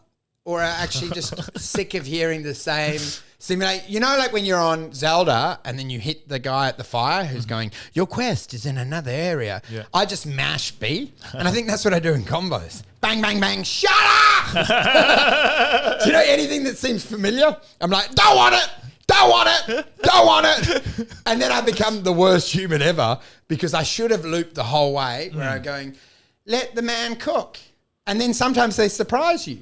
or actually just sick of hearing the same simulate. You know, like when you're on Zelda and then you hit the guy at the fire who's going, your quest is in another area. Yeah. I just mash B. And I think that's what I do in combos. Bang, bang, bang. Shut up! Do you know anything that seems familiar? I'm like, don't want it. Don't want it. Don't want it. And then I become the worst human ever because I should have looped the whole way where I'm going, let the man cook. And then sometimes they surprise you.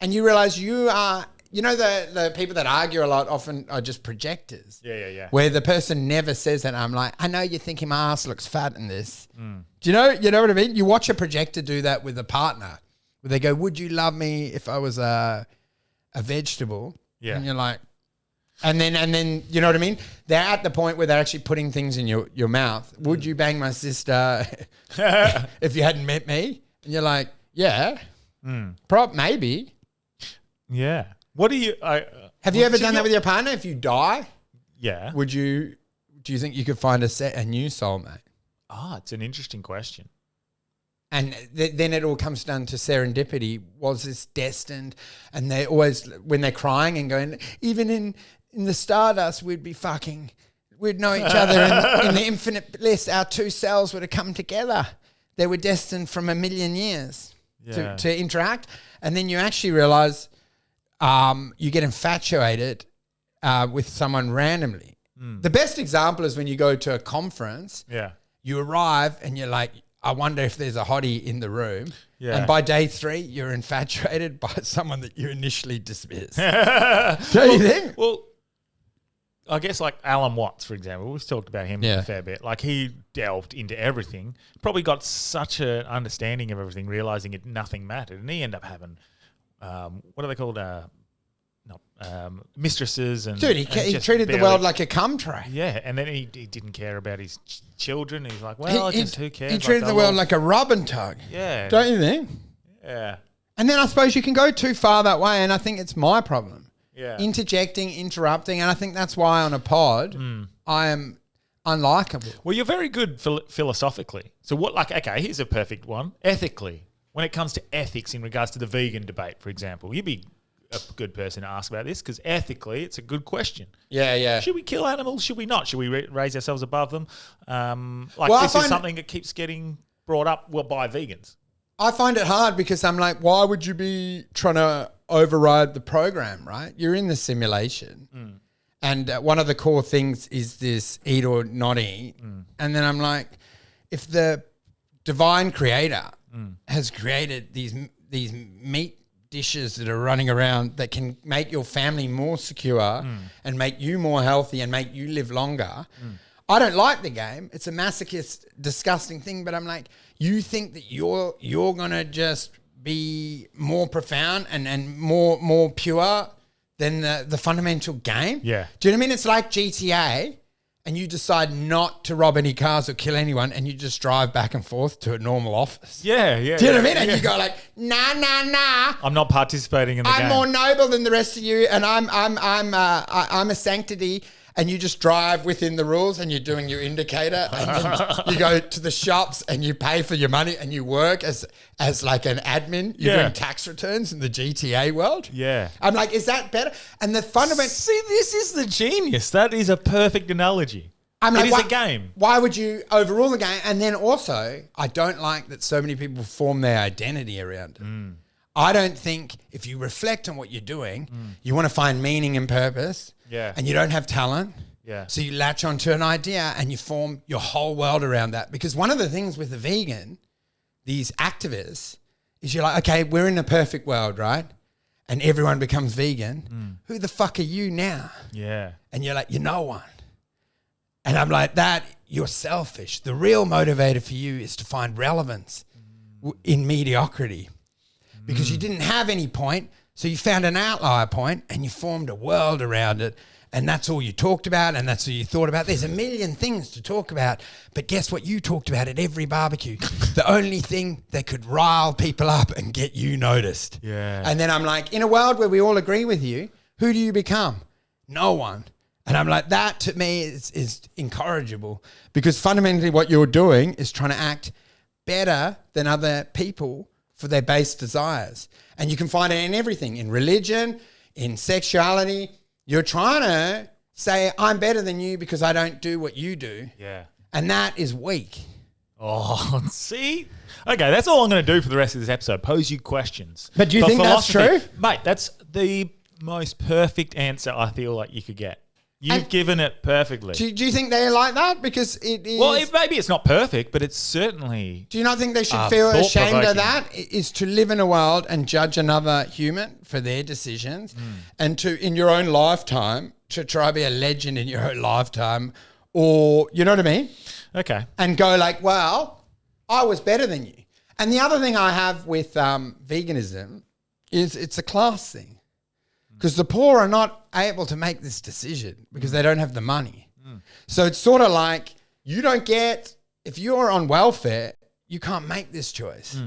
And you realize you are, you know, the people that argue a lot often are just projectors. Yeah. Where the person never says that. I'm like, I know you think my ass looks fat in this. Do you know what I mean? You watch a projector do that with a partner where they go, would you love me if I was a vegetable? Yeah. And you're like, and then you know what I mean? They're at the point where they're actually putting things in your mouth. Would you bang my sister if you hadn't met me? And you're like, yeah, maybe. Yeah. What do you? Have you ever done that with your partner? If you die, Yeah. do you think you could find a new soulmate? It's an interesting question. And then it all comes down to serendipity. Was this destined? And they always, when they're crying and going, even in the stardust, we'd be fucking, we'd know each other in the infinite bliss. Our 2 cells would have come together. They were destined from a million years to interact. And then you actually realize you get infatuated with someone randomly. The best example is when you go to a conference. Yeah. You arrive and you're like, I wonder if there's a hottie in the room. Yeah. And by day 3, you're infatuated by someone that you initially dismissed. Don't you think? Well, I guess like Alan Watts, for example, we've talked about him a fair bit. Like he delved into everything, probably got such an understanding of everything, realizing nothing mattered. And he ended up having, what are they called? Mistresses and Dude, he treated the world like a cum tray. Yeah, and then he didn't care about his children. He's like, well, just who cares? He treated the world like a rub and tug. Yeah. Don't you think? Yeah. And then I suppose you can go too far that way, and I think it's my problem. Yeah. Interjecting, interrupting, and I think that's why on a pod I am unlikable. Well, you're very good philosophically. So what, like, okay, here's a perfect one. Ethically, when it comes to ethics in regards to the vegan debate, for example, you'd be a good person to ask about this because ethically it's a good question. Yeah. Should we kill animals? Should we not? Should we raise ourselves above them? This is something that keeps getting brought up by vegans. I find it hard because I'm like, why would you be trying to override the program, right? You're in the simulation. And one of the core things is this eat or not eat. And then I'm like, if the divine creator has created these meat dishes that are running around that can make your family more secure and make you more healthy and make you live longer. I don't like the game. It's a masochist, disgusting thing, but I'm like, you think that you're going to just be more profound and more pure than the fundamental game? Yeah. Do you know what I mean? It's like GTA and you decide not to rob any cars or kill anyone and you just drive back and forth to a normal office. Yeah. Do you know what I mean? And you go like, nah. I'm not participating in the game. I'm more noble than the rest of you, and I'm a sanctity. And you just drive within the rules, and you're doing your indicator, and then you go to the shops and you pay for your money, and you work as like an admin. You're doing tax returns in the GTA world. Yeah. I'm like, is that better? And the fundamental. See, this is the genius. That is a perfect analogy. I'm like, it is a game. Why would you overrule the game? And then also, I don't like that so many people form their identity around it. I don't think if you reflect on what you're doing, you want to find meaning and purpose. Yeah. And you don't have talent. Yeah. So you latch onto an idea and you form your whole world around that. Because one of the things with the vegan, these activists, is you're like, okay, we're in a perfect world, right? And everyone becomes vegan. Who the fuck are you now? Yeah. And you're like, you're no one. And I'm like, you're selfish. The real motivator for you is to find relevance in mediocrity. Because you didn't have any point, so you found an outlier point and you formed a world around it, and that's all you talked about and that's all you thought about. There's a million things to talk about, but guess what you talked about at every barbecue? The only thing that could rile people up and get you noticed. Yeah. And then I'm like, in a world where we all agree with you, who do you become? No one. And I'm like, that to me is incorrigible, because fundamentally what you're doing is trying to act better than other people for their base desires. And you can find it in everything, in religion, in sexuality. You're trying to say, I'm better than you because I don't do what you do. Yeah. And that is weak. Oh, see? Okay, that's all I'm going to do for the rest of this episode. Pose you questions. But do you think that's true? Mate, that's the most perfect answer I feel like you could get. You've given it perfectly. Do you think they're like that? Because it is... Well, maybe it's not perfect, but it's certainly... Do you not think they should feel ashamed of that? Is to live in a world and judge another human for their decisions, and to, in your own lifetime, to try to be a legend in your own lifetime, or, you know what I mean? Okay. And go like, well, I was better than you. And the other thing I have with veganism is it's a class thing. Because the poor are not able to make this decision because they don't have the money. So it's sort of like, you don't get, if you're on welfare, you can't make this choice.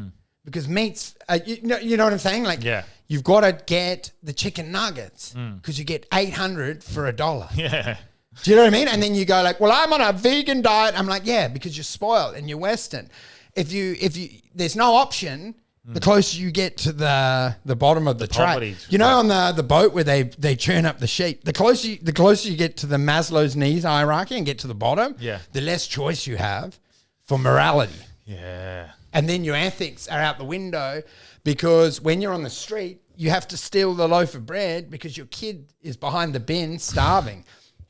Because meat's, you know what I'm saying? Like, you've got to get the chicken nuggets because you get 800 for $1. Yeah. Do you know what I mean? And then you go like, well, I'm on a vegan diet. I'm like, yeah, because you're spoiled and you're Western. If you, there's no option. The closer you get to the bottom of the tray, you know, on the boat where they churn up the sheep, the closer you get to the Maslow's needs hierarchy and get to the bottom, the less choice you have for morality. Yeah. And then your ethics are out the window. because when you're on the street, you have to steal the loaf of bread because your kid is behind the bin starving.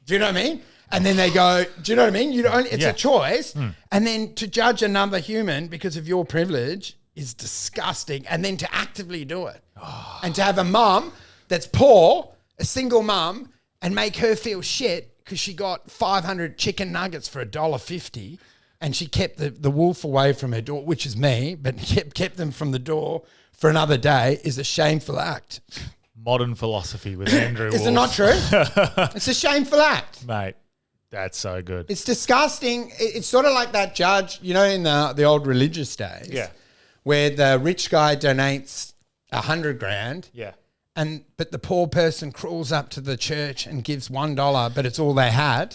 Do you know what I mean? And then they go, do you know what I mean? It's a choice. And then to judge another human because of your privilege is disgusting. And then to actively do it. And to have a mum that's poor, a single mum, and make her feel shit because she got 500 chicken nuggets for $1.50 and she kept the wolf away from her door, which is me, but kept them from the door for another day is a shameful act. Modern philosophy with Andrew Wolfe. Is it not true? It's a shameful act. Mate, that's so good. It's disgusting. It's sort of like that judge, you know, in the old religious days. Yeah. Where the rich guy donates $100,000. Yeah. But the poor person crawls up to the church and gives $1, but it's all they had.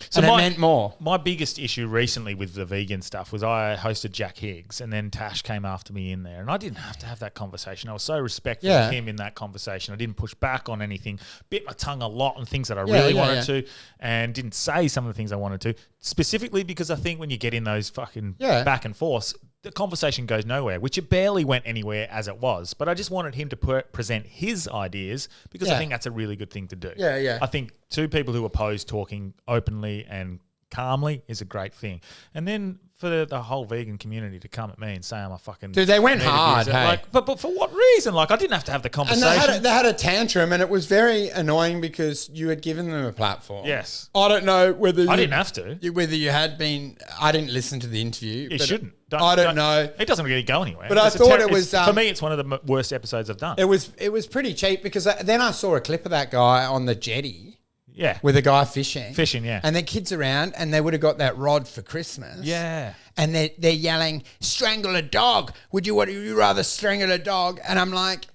So and it meant more. My biggest issue recently with the vegan stuff was I hosted Jack Higgs and then Tash came after me in there and I didn't have to have that conversation. I was so respectful of him in that conversation. I didn't push back on anything, bit my tongue a lot on things that I really wanted to and didn't say some of the things I wanted to, specifically because I think when you get in those fucking back and forths, the conversation goes nowhere, which it barely went anywhere as it was. But I just wanted him to present his ideas because I think that's a really good thing to do. Yeah, yeah. I think two people who oppose talking openly and calmly is a great thing. And then for the whole vegan community to come at me and say I'm a fucking... Dude, they went meat hard, abuser, hey? like, but for what reason? Like, I didn't have to have the And conversation. they had a tantrum and it was very annoying because you had given them a platform. Yes. I don't know whether I didn't have to. Whether you had been... I didn't listen to the interview. You but shouldn't. I don't know. It doesn't really go anywhere. But I thought it was... for me, it's one of the worst episodes I've done. It was pretty cheap because then I saw a clip of that guy on the jetty. Yeah. With a guy fishing. Fishing, yeah. And their kids around and they would have got that rod for Christmas. Yeah. And they're yelling, strangle a dog. Would you rather strangle a dog? And I'm like,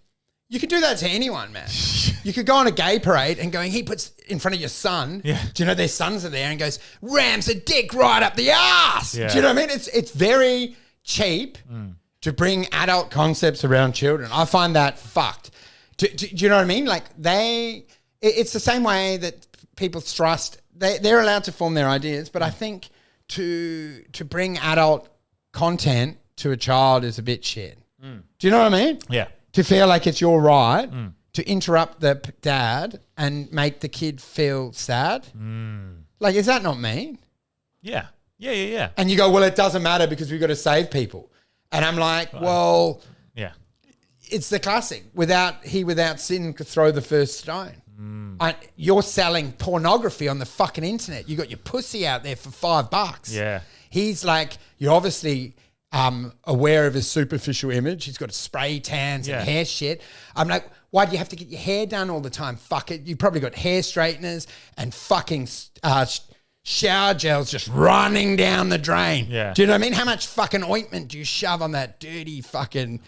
you could do that to anyone, man. You could go on a gay parade and he puts in front of your son. Yeah. Do you know their sons are there and goes, rams a dick right up the ass. Yeah. Do you know what I mean? It's very cheap to bring adult concepts around children. I find that fucked. Do you know what I mean? Like it's the same way that people thrust. They're allowed to form their ideas, but I think to bring adult content to a child is a bit shit. Do you know what I mean? Yeah. To feel like it's your right to interrupt the dad and make the kid feel sad. Like, is that not mean? Yeah. Yeah. And you go, well, it doesn't matter because we've got to save people. And I'm like, well, Yeah. it's the classic. Without sin could throw the first stone. You're selling pornography on the fucking internet. You got your pussy out there for $5. Yeah. He's like, you're obviously aware of his superficial image. He's got spray tans and hair shit. I'm like, why do you have to get your hair done all the time? Fuck it. You probably got hair straighteners and fucking shower gels just running down the drain. Yeah. Do you know what I mean? How much fucking ointment do you shove on that dirty fucking...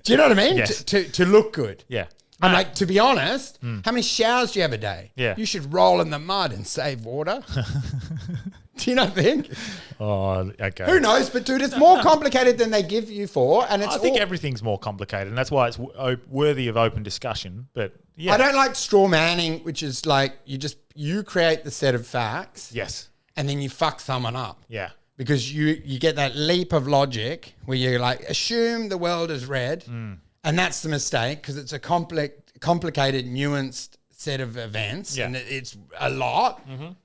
do you know what I mean? Yes. To look good. Yeah. I'm like, to be honest, how many showers do you have a day? Yeah. You should roll in the mud and save water. Do you not think? Oh, okay. Who knows? But dude, it's more complicated than they give you for. And it's I think everything's more complicated, and that's why it's worthy of open discussion. But yeah. I don't like straw manning, which is like you create the set of facts. Yes. And then you fuck someone up. Yeah. Because you get that leap of logic where you're like, assume the world is red. And that's the mistake because it's a complicated, nuanced set of events. Yeah. And it's a lot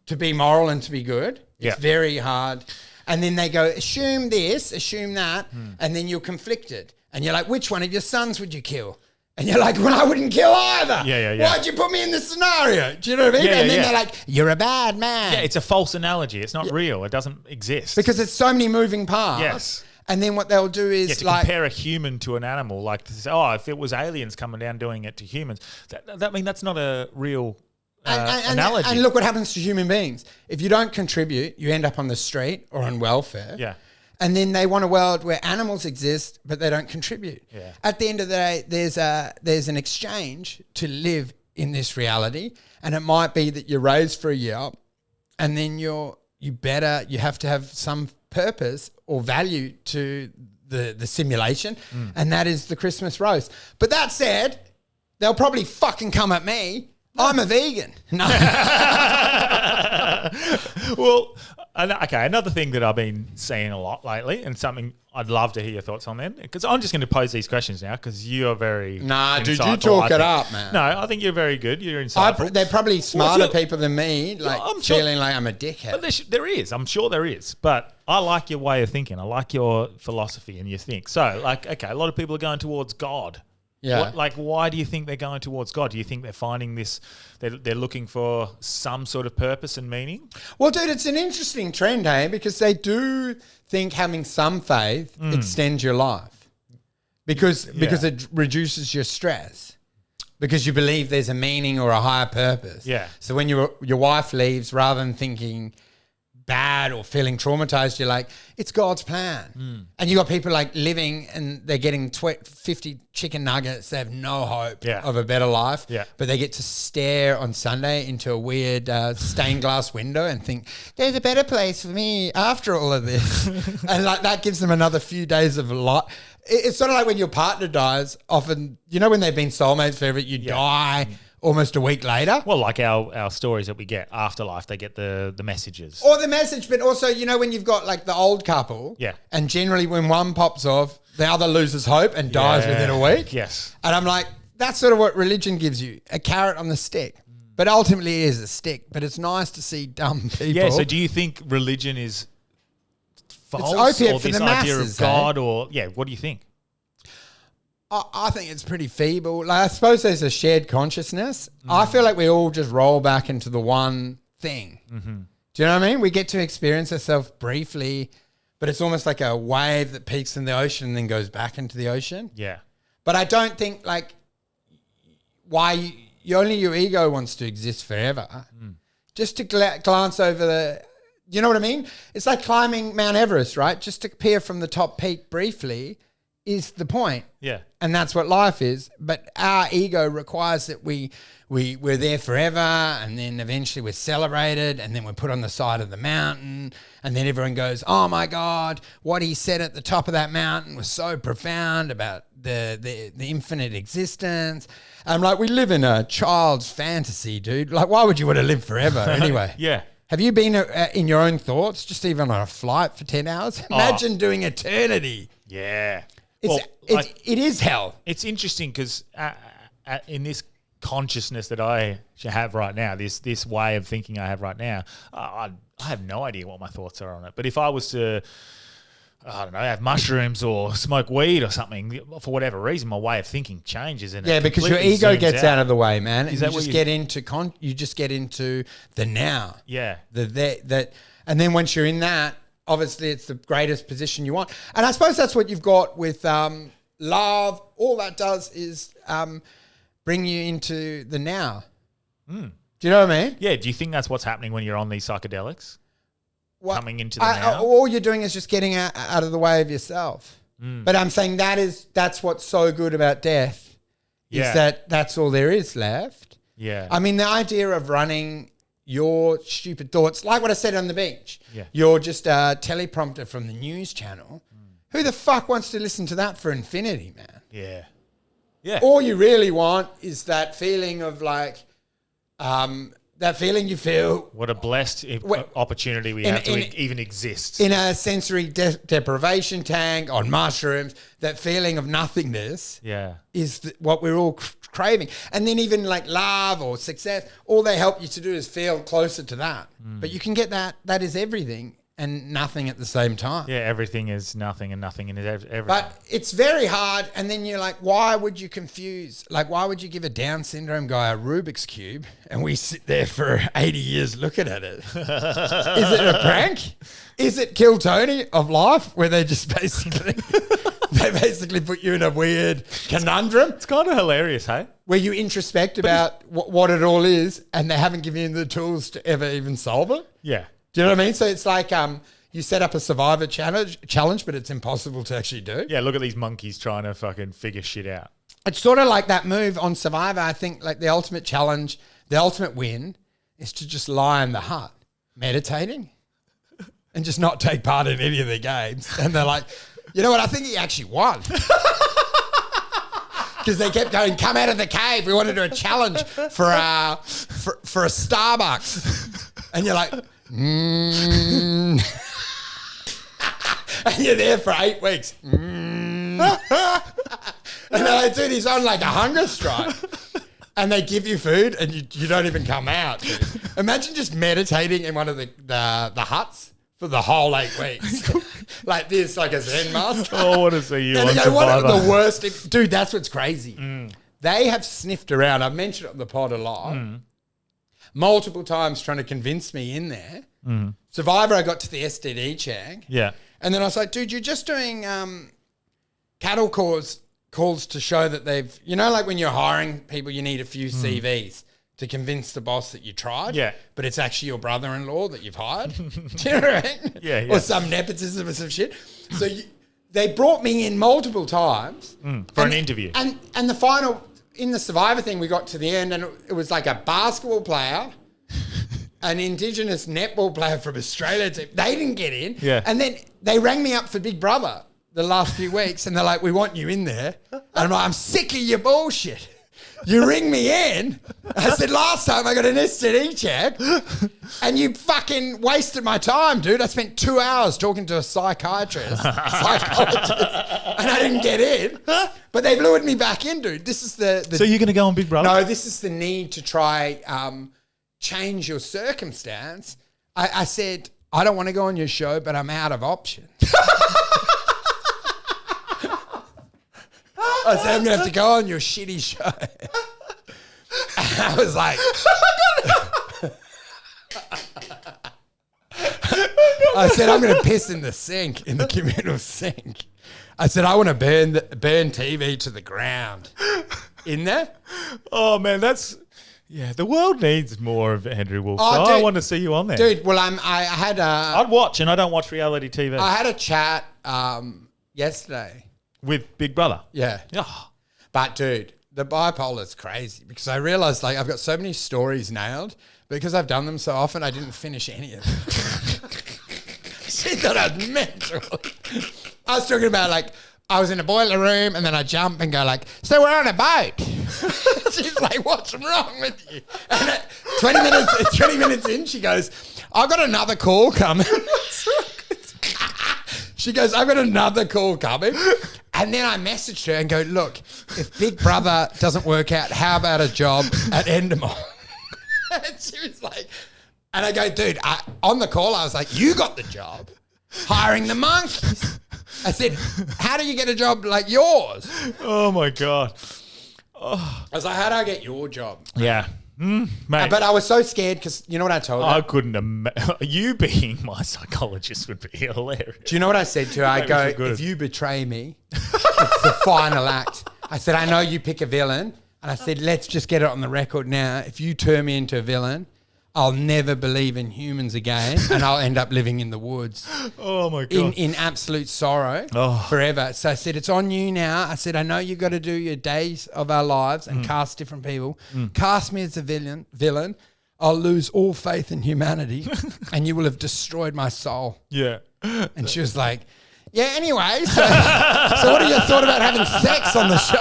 to be moral and to be good. It's very hard. And then they go, assume this, assume that. And then you're conflicted. And you're like, which one of your sons would you kill? And you're like, well, I wouldn't kill either. Yeah. Why'd you put me in this scenario? Do you know what I mean? Yeah, and then yeah. they're like, you're a bad man. Yeah, it's a false analogy. It's not real. It doesn't exist. Because it's so many moving parts. Yes. And then what they'll do is to like... compare a human to an animal, like to say, if it was aliens coming down doing it to humans, that's not a real analogy. And look what happens to human beings. If you don't contribute, you end up on the street or on welfare. Yeah. And then they want a world where animals exist, but they don't contribute. Yeah. At the end of the day, there's an exchange to live in this reality. And it might be that you're raised for a year and then you have to have some purpose or value to the simulation, and that is the Christmas roast. But that said, they'll probably fucking come at me. I'm a vegan. No. Well, Okay, another thing that I've been seeing a lot lately, and something I'd love to hear your thoughts on then, because I'm just going to pose these questions now because you're very Nah, dude, you insightful, talk I it think. up, man. No, I think you're very good. You're insightful. They're probably smarter Well, people than me, like I'm sure- feeling like I'm a dickhead. But there is. I'm sure there is. But I like your way of thinking. I like your philosophy and your think. So, like, okay, a lot of people are going towards God. Yeah. Why do you think they're going towards God? Do you think they're finding this, they're looking for some sort of purpose and meaning? Well, dude, it's an interesting trend, hey, because they do think having some faith extends your life because it reduces your stress because you believe there's a meaning or a higher purpose. Yeah. So when your wife leaves, rather than thinking bad or feeling traumatized, you're like, it's God's plan. And you got people like living and they're getting 50 chicken nuggets. They have no hope of a better life. Yeah. But they get to stare on Sunday into a weird stained glass window and think, there's a better place for me after all of this. And like that gives them another few days of life. It's sort of like when your partner dies, often, you know, when they've been soulmates forever, you die almost a week later. Well, like our stories that we get, afterlife, they get the messages. Or the message, but also, you know, when you've got like the old couple. Yeah. And generally when one pops off, the other loses hope and dies within a week. Yes. And I'm like, that's sort of what religion gives you, a carrot on the stick. But ultimately it is a stick. But it's nice to see dumb people. Yeah, so do you think religion is false opiate or for this the idea masses, of God or, what do you think? I think it's pretty feeble. Like, I suppose there's a shared consciousness. I feel like we all just roll back into the one thing. Mm-hmm. Do you know what I mean? We get to experience ourselves briefly, but it's almost like a wave that peaks in the ocean and then goes back into the ocean. Yeah. But I don't think like why only your ego wants to exist forever. Just to glance over the, you know what I mean? It's like climbing Mount Everest, right? Just to appear from the top peak briefly is the point. Yeah. And that's what life is. But our ego requires that we're there forever, and then eventually we're celebrated, and then we're put on the side of the mountain, and then everyone goes, oh my God, what he said at the top of that mountain was so profound about the infinite existence. I'm like, we live in a child's fantasy, dude. Like, why would you want to live forever anyway? Yeah. Have you been in your own thoughts, just even on a flight for 10 hours? Imagine doing eternity. Yeah. It is hell. It's interesting because in this consciousness that I have right now, this way of thinking I have right now, I have no idea what my thoughts are on it. But if I was to, I don't know, have mushrooms or smoke weed or something, for whatever reason, my way of thinking changes. And because your ego gets out of the way, man. And Is that you what just get into the now. Yeah. And then once you're in that, obviously it's the greatest position you want. And I suppose that's what you've got with love. All that does is bring you into the now. Do you know what I mean? Yeah. Do you think that's what's happening when you're on these psychedelics? Coming into the now? All you're doing is just getting out of the way of yourself. But I'm saying that's what's so good about death is that's all there is left. Yeah. I mean, the idea of running your stupid thoughts, like what I said on the beach. Yeah. You're just a teleprompter from the news channel. Who the fuck wants to listen to that for infinity, man? Yeah. Yeah. All you really want is that feeling of like, that feeling you feel What a blessed opportunity we have to even exist. in a sensory deprivation tank on mushrooms. That feeling of nothingness is what we're all craving. And then even like love or success, all they help you to do is feel closer to that. But you can get that is everything and nothing at the same time. Yeah, everything is nothing and nothing is everything. But it's very hard. And then you're like, why would you confuse? Like, why would you give a Down syndrome guy a Rubik's Cube and we sit there for 80 years looking at it? Is it a prank? Is it Kill Tony of life where they just basically put you in a weird conundrum? It's kind of hilarious, hey? Where you introspect about what it all is and they haven't given you the tools to ever even solve it? Yeah. Do you know what I mean? So it's like you set up a Survivor challenge, but it's impossible to actually do. Yeah, look at these monkeys trying to fucking figure shit out. It's sort of like that move on Survivor. I think like the ultimate challenge, the ultimate win is to just lie in the hut meditating and just not take part in any of the games. And they're like, you know what? I think he actually won. Because they kept going, come out of the cave. We want to do a challenge for a Starbucks. And you're like, and you're there for 8 weeks. And they do this on like a hunger strike. And they give you food and you don't even come out. Dude. Imagine just meditating in one of the huts for the whole 8 weeks. Like this, like a Zen master. Oh, I want to see you And on they go, what are Survivor. the worst? Dude, that's what's crazy. They have sniffed around. I've mentioned it on the pod a lot. Multiple times trying to convince me in there. Survivor, I got to the STD check. Yeah. And then I was like, dude, you're just doing cattle calls to show that they've, like when you're hiring people, you need a few CVs to convince the boss that you tried. Yeah. But it's actually your brother-in-law that you've hired. Do you know what I mean? Yeah. Or some nepotism or some shit. So they brought me in multiple times. For an interview. And the final, in the Survivor thing, we got to the end and it was like a basketball player, an Indigenous netball player from Australia. They didn't get in. Yeah. And then they rang me up for Big Brother the last few weeks and they're like, we want you in there. And I'm like, I'm sick of your bullshit. You ring me in. I said, last time I got an STD check and you fucking wasted my time, dude. I spent 2 hours talking to a psychologist, and I didn't get in. But they've lured me back in, dude. This is the So you're going to go on Big Brother? No, this is the need to try change your circumstance. I said, I don't want to go on your show, but I'm out of options. I said, I'm going to have to go on your shitty show. I was like... I said, I'm going to piss in the sink, in the communal sink. I said, I want to burn TV to the ground. In there? Oh, man, that's... Yeah, the world needs more of Andrew Wolfe. Oh, so dude. I want to see you on there. Dude, well, I had a... I'd watch, and I don't watch reality TV. I had a chat yesterday. With Big Brother. Yeah. Oh, But, dude, the bipolar is crazy because I realized, like, I've got so many stories nailed. Because I've done them so often, I didn't finish any of them. She thought I was mental. I was talking about, like, I was in a boiler room and then I jump and go, like, so we're on a boat. She's like, what's wrong with you? And 20 minutes in, she goes, I've got another call coming. She goes, I've got another call coming. And then I messaged her and go, look, if Big Brother doesn't work out, how about a job at Endemol? And she was like, and I go, dude, on the call, I was like, you got the job hiring the monkeys. I said, how do you get a job like yours? oh my God. I was like, how do I get your job? Yeah. Mate. But I was so scared because you know what I told her? I couldn't imagine. You being my psychologist would be hilarious. Do you know what I said to her? I Make me go, feel good. if you betray me, it's the final act. I said, I know you pick a villain. And I said, let's just get it on the record now. If you turn me into a villain, I'll never believe in humans again and I'll end up living in the woods Oh my God. in absolute sorrow forever. So I said, it's on you now. I said, I know you've got to do your days of our lives and cast different people. Cast me as a villain. I'll lose all faith in humanity and you will have destroyed my soul. Yeah. And she was like, yeah, anyway. So what are your thoughts about having sex on the show?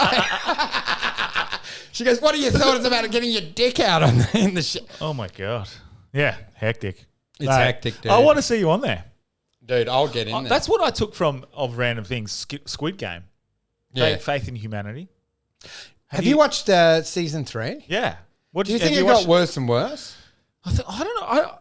She goes, what are your thoughts about getting your dick out in the show? Oh my God. Yeah. Hectic. It's hectic, dude. I want to see you on there. Dude, I'll get in there. That's what I took of random things. Squid Game. Yeah. Faith in humanity. Have you watched season 3? Yeah. What Do you think it got worse and worse? I don't know.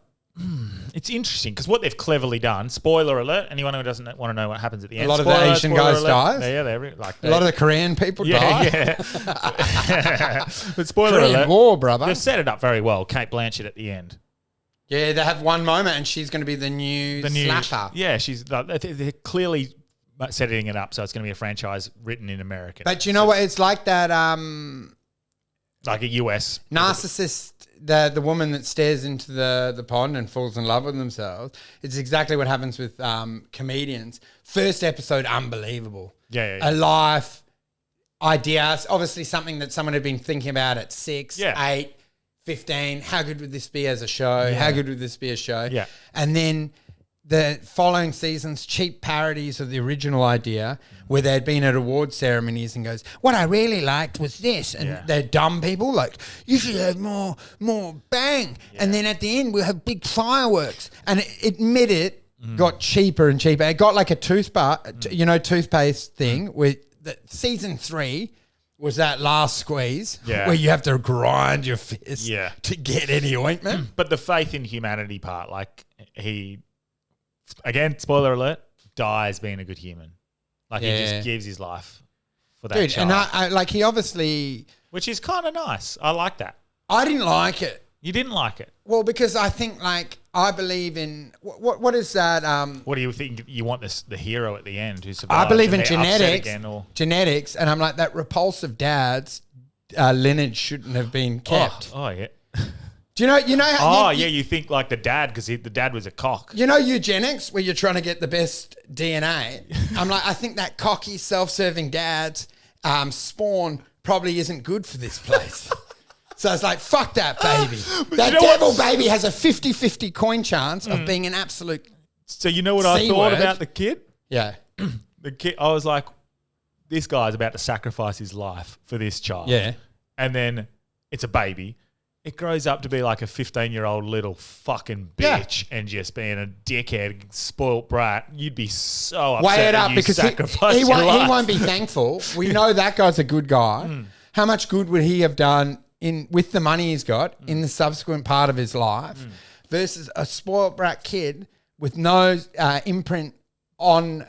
It's interesting because what they've cleverly done. Spoiler alert! Anyone who doesn't want to know what happens at the end. A lot of the Asian guys die. Yeah, they're like A lot of the Korean people die. Yeah. But spoiler Korean alert! War, brother. They've set it up very well. Kate Blanchett at the end. Yeah, they have one moment and she's going to be the new slapper. Yeah, they're clearly setting it up so it's going to be a franchise written in American. But you know what? It's like that like a US narcissist, the woman that stares into the pond and falls in love with themselves. It's exactly what happens with comedians. First episode, unbelievable. Yeah. A life, ideas, obviously something that someone had been thinking about at 6, 8, 15. How good would this be as a show? Yeah. How good would this be a show? Yeah. And then the following seasons, cheap parodies of the original idea where they'd been at award ceremonies and goes, what I really liked was this. And they're dumb people like, you should have more bang. Yeah. And then at the end, we'll have big fireworks. And admit it, got cheaper and cheaper. It got like a toothpaste thing with season 3 was that last squeeze where you have to grind your fist to get any ointment. But the faith in humanity part, like he, again, spoiler alert, dies being a good human. Like he just gives his life for that child. And I like he obviously... Which is kind of nice. I like that. I didn't like it. You didn't like it? Well, because I think like I believe in... What is that... what do you think? You want the hero at the end who survives? I believe in and they're upset genetics. again, Genetics, and I'm like, that repulsive dad's lineage shouldn't have been kept. Oh yeah. Do you know how... you think like the dad, because the dad was a cock. You know eugenics, where you're trying to get the best DNA? I'm like, I think that cocky, self-serving dad's spawn probably isn't good for this place. So it's like, fuck that baby. That devil baby has a 50-50 coin chance of being an absolute... So you know what I thought about the kid? Yeah. The kid, I was like, this guy's about to sacrifice his life for this child. Yeah. And then it's a baby. It grows up to be like a 15-year-old little fucking bitch and just being a dickhead, spoilt brat. You'd be so upset Weigh it that up you because sacrificed he your life. won't be thankful. We know that guy's a good guy. How much good would he have done with the money he's got in the subsequent part of his life versus a spoiled brat kid with no imprint on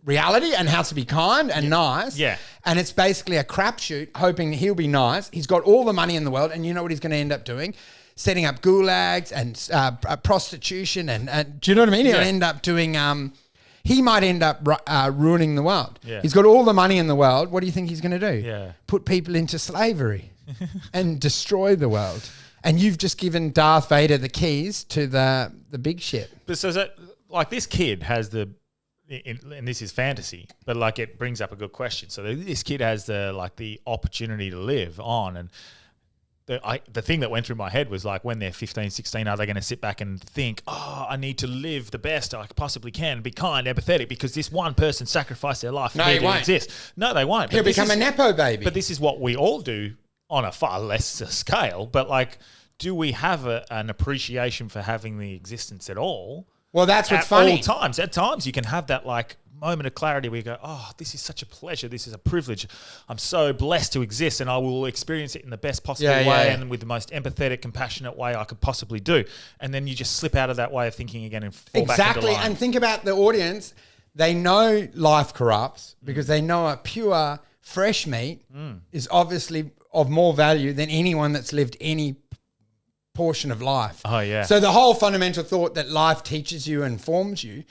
reality and how to be kind and nice. Yeah. And it's basically a crapshoot hoping he'll be nice. He's got all the money in the world, and you know what he's going to end up doing? Setting up gulags and prostitution and do you know what I mean? He'll end up doing... he might end up ruining the world. Yeah. He's got all the money in the world. What do you think he's going to do? Yeah. Put people into slavery and destroy the world. And you've just given Darth Vader the keys to the big ship. But so that, like, this kid has and this is fantasy, but like it brings up a good question. So this kid has the opportunity to live on, and the thing that went through my head was like, when they're 15, 16, are they going to sit back and think, I need to live the best I possibly can, be kind, empathetic, because this one person sacrificed their life for me to exist? No, they won't. He'll become a Nepo baby. But this is what we all do on a far lesser scale. But like, do we have an appreciation for having the existence at all? Well, that's what's funny. At times you can have that like moment of clarity where you go, this is such a pleasure. This is a privilege. I'm so blessed to exist, and I will experience it in the best possible way and with the most empathetic, compassionate way I could possibly do. And then you just slip out of that way of thinking again and fall back into line. And think about the audience. They know life corrupts because they know a pure, fresh meat is obviously of more value than anyone that's lived any portion of life. Oh, yeah. So the whole fundamental thought that life teaches you and forms you,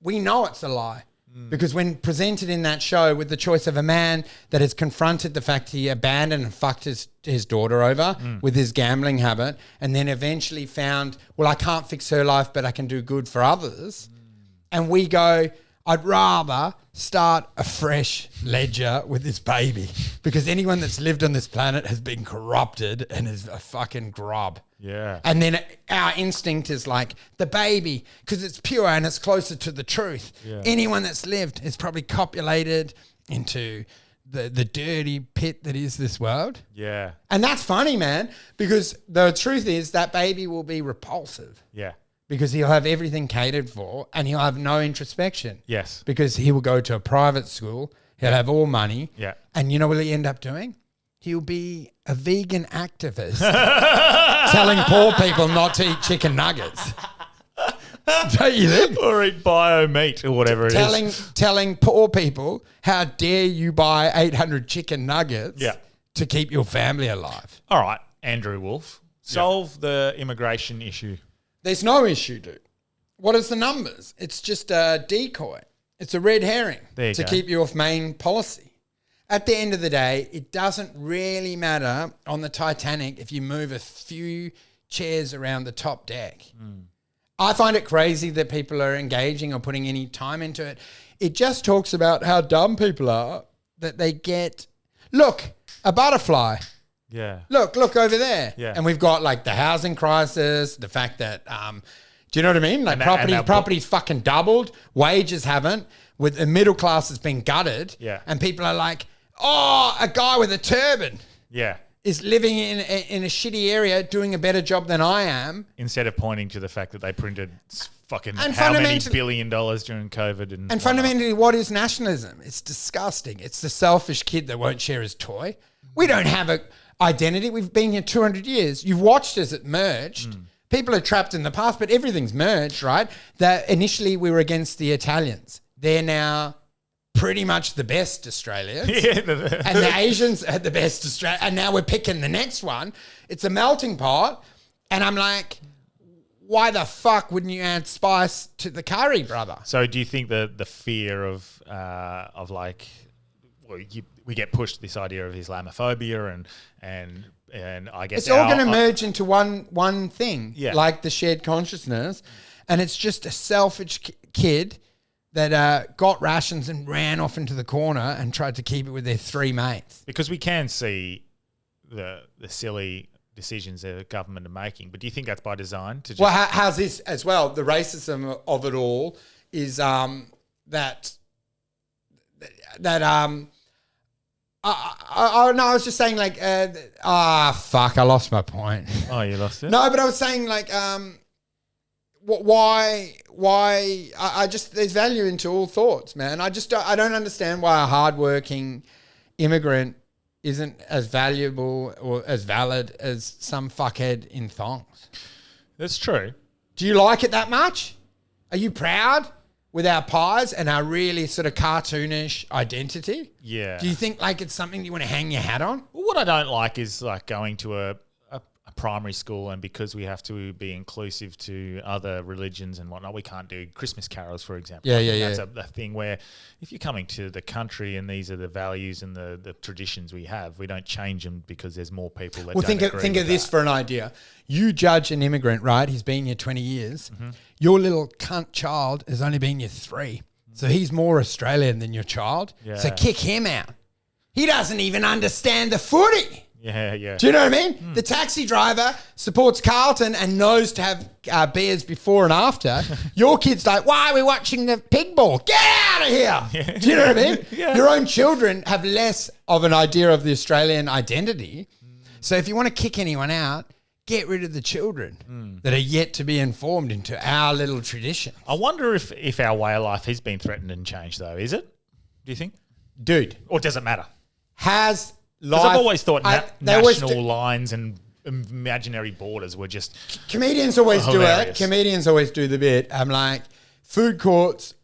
we know it's a lie. Because when presented in that show with the choice of a man that has confronted the fact he abandoned and fucked his daughter over with his gambling habit, and then eventually found, well, I can't fix her life, but I can do good for others. And we go, I'd rather start a fresh ledger with this baby, because anyone that's lived on this planet has been corrupted and is a fucking grub. Yeah. And then our instinct is like the baby, because it's pure and it's closer to the truth. Yeah. Anyone that's lived is probably copulated into the dirty pit that is this world. Yeah. And that's funny, man, because the truth is that baby will be repulsive. Yeah. Because he'll have everything catered for and he'll have no introspection. Yes. Because he will go to a private school. He'll have all money. Yeah. And you know what he'll end up doing? He'll be a vegan activist telling poor people not to eat chicken nuggets. Don't you think? Or eat bio meat or whatever it is. Telling poor people, how dare you buy 800 chicken nuggets to keep your family alive. All right, Andrew Wolfe, solve the immigration issue. There's no issue, dude. What is the numbers? It's just a decoy. It's a red herring to keep you off main policy. At the end of the day, it doesn't really matter on the Titanic if you move a few chairs around the top deck. I find it crazy that people are engaging or putting any time into it. It just talks about how dumb people are, that they get, look, a butterfly. Yeah. Look over there. Yeah. And we've got like the housing crisis, the fact that, do you know what I mean? Like property's fucking doubled, wages haven't, with the middle class has been gutted. Yeah. And people are like, a guy with a turban is living in a shitty area doing a better job than I am. Instead of pointing to the fact that they printed fucking And how many fundamentally- $1 billion during COVID and whatnot. fundamentally, what is nationalism? It's disgusting. It's the selfish kid that won't share his toy. We don't have a identity. We've been here 200 years. You've watched as it merged. People are trapped in the past, but everything's merged, right? That initially we were against the Italians. They're now pretty much the best Australians. And the Asians are the best Australia. And now we're picking the next one. It's a melting pot. And I'm like, why the fuck wouldn't you add spice to the curry, brother? So do you think that the fear of like, well, we get pushed this idea of Islamophobia and I guess It's all going to merge into one thing, Yeah. like the shared consciousness. And it's just a selfish kid that got rations and ran off into the corner and tried to keep it with their three mates. because we can see the silly decisions the government are making, but do you think that's by design? To just Well, how's this as well? The racism of it all is that I was just saying like, fuck, I lost my point. oh, you lost it. No, but I was saying like, why? I just there's value into all thoughts, man. I don't understand why a hardworking immigrant isn't as valuable or as valid as some fuckhead in thongs. That's true. Do you like it that much? Are you proud with our pies and our really sort of cartoonish identity? Yeah. Do you think like it's something you want to hang your hat on? Well, what I don't like is like going to a primary school, and because we have to be inclusive to other religions and whatnot, we can't do Christmas carols, for example. Yeah, I think yeah, That's yeah. a thing where if you're coming to the country and these are the values and the traditions we have, we don't change them because there's more people that Well, don't think agree of with this that. for an idea. You judge an immigrant, right? He's been here 20 years. Mm-hmm. Your little cunt child has only been here 3. So he's more Australian than your child. Yeah. So kick him out. He doesn't even understand the footy. Yeah, yeah. Do you know what I mean? The taxi driver supports Carlton and knows to have beers before and after. Your kid's like, why are we watching the pig ball? Get out of here. Do you know what I mean? Yeah. Your own children have less of an idea of the Australian identity. So if you want to kick anyone out, get rid of the children that are yet to be informed into our little tradition. I wonder if our way of life has been threatened and changed, though. Is it? Do you think? Dude, Or does it matter? has life... Because I've always thought they always national do- lines and imaginary borders were just... Comedians always do it. Hilarious. Comedians always do the bit. I'm like, food courts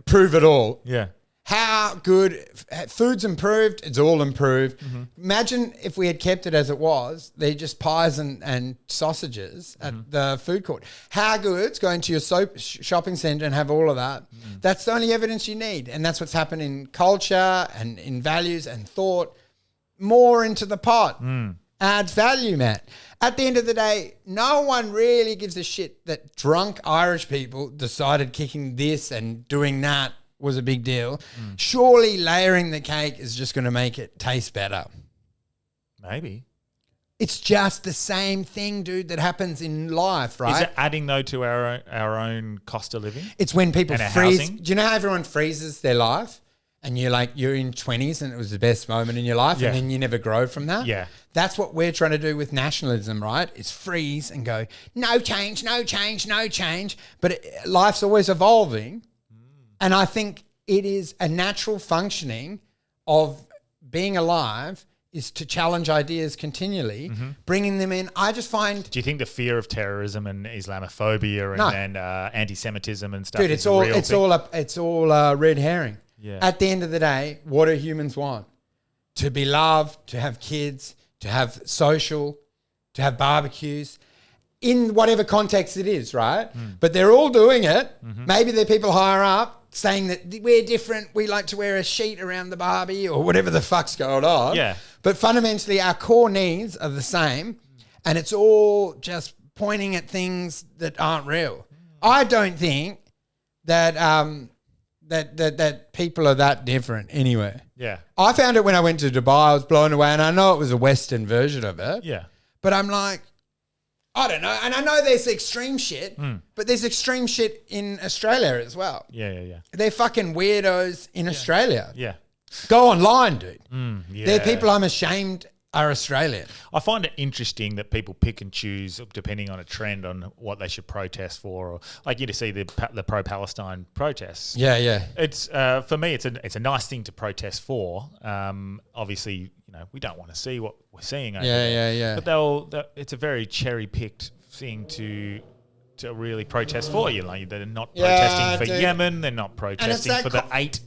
prove it all. Yeah. How good food's improved, it's all improved. Imagine if we had kept it as it was, they're just pies and sausages at the food court. How good's going to your shopping centre and have all of that? That's the only evidence you need. And that's what's happened in culture and in values and thought. More into the pot adds value, Matt. At the end of the day, no one really gives a shit that drunk Irish people decided kicking this and doing that was a big deal. Surely layering the cake is just going to make it taste better. Maybe. It's just the same thing, dude, that happens in life, right? Is it adding, though, to our own cost of living? It's when people And our freeze. housing? Do you know how everyone freezes their life? And you're in 20s and it was the best moment in your life, Yeah. and then you never grow from that? Yeah. That's what we're trying to do with nationalism, right? Is freeze and go, no change, no change, no change. But life's always evolving. And I think it is a natural functioning of being alive is to challenge ideas continually, bringing them in. I just find... Do you think the fear of terrorism and Islamophobia No. and anti-Semitism and stuff Dude, is it's a all real it's thing? all red herring. Yeah. At the end of the day, what do humans want? To be loved, to have kids, to have social, to have barbecues, in whatever context it is, right? But they're all doing it. Maybe they're people higher up saying that we're different. We like to wear a sheet around the barbie or whatever the fuck's going on. Yeah. But fundamentally, our core needs are the same, and it's all just pointing at things that aren't real. I don't think that that people are that different anyway. Yeah. I found it when I went to Dubai. I was blown away, and I know it was a Western version of it. Yeah. But I'm like, I don't know. And I know there's extreme shit, but there's extreme shit in Australia as well. Yeah, yeah, yeah. They're fucking weirdos in Australia. Yeah. Go online, dude. Yeah. They're people I'm ashamed are Australian. I find it interesting that people pick and choose depending on a trend on what they should protest for. Or like you to see the pro-Palestine protests. Yeah. It's for me, it's a nice thing to protest for. Obviously, we don't want to see what we're seeing over there. Yeah. But it's a very cherry-picked thing to really protest for. They're not protesting for Yemen. They're not protesting for the 8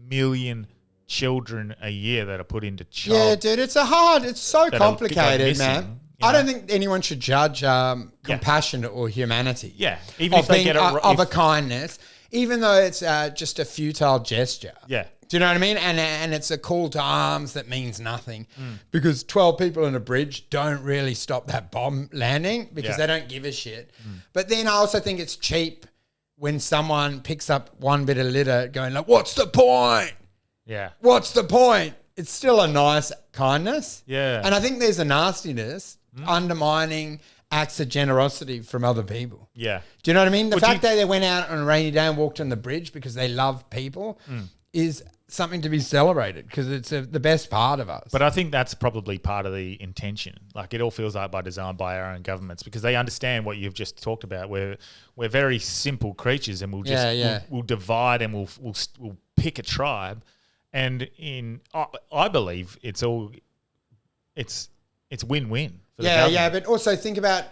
million children a year that are put into child. Yeah, dude, it's so complicated, missing, man. I don't think anyone should judge compassion or humanity. Yeah, even if they get it of a kindness, even though it's just a futile gesture. Yeah. Do you know what I mean? And it's a call to arms that means nothing because 12 people in a bridge don't really stop that bomb landing because they don't give a shit. But then I also think it's cheap when someone picks up one bit of litter going like, what's the point? Yeah. What's the point? It's still a nice kindness. Yeah. And I think there's a nastiness undermining acts of generosity from other people. Yeah. Do you know what I mean? The fact that they went out on a rainy day and walked on the bridge because they love people is something to be celebrated because it's the best part of us. But I think that's probably part of the intention. Like it all feels like by design by our own governments because they understand what you've just talked about. We're very simple creatures and we'll just we'll divide and we'll pick a tribe. And I believe it's win-win for the government. Yeah, but also think about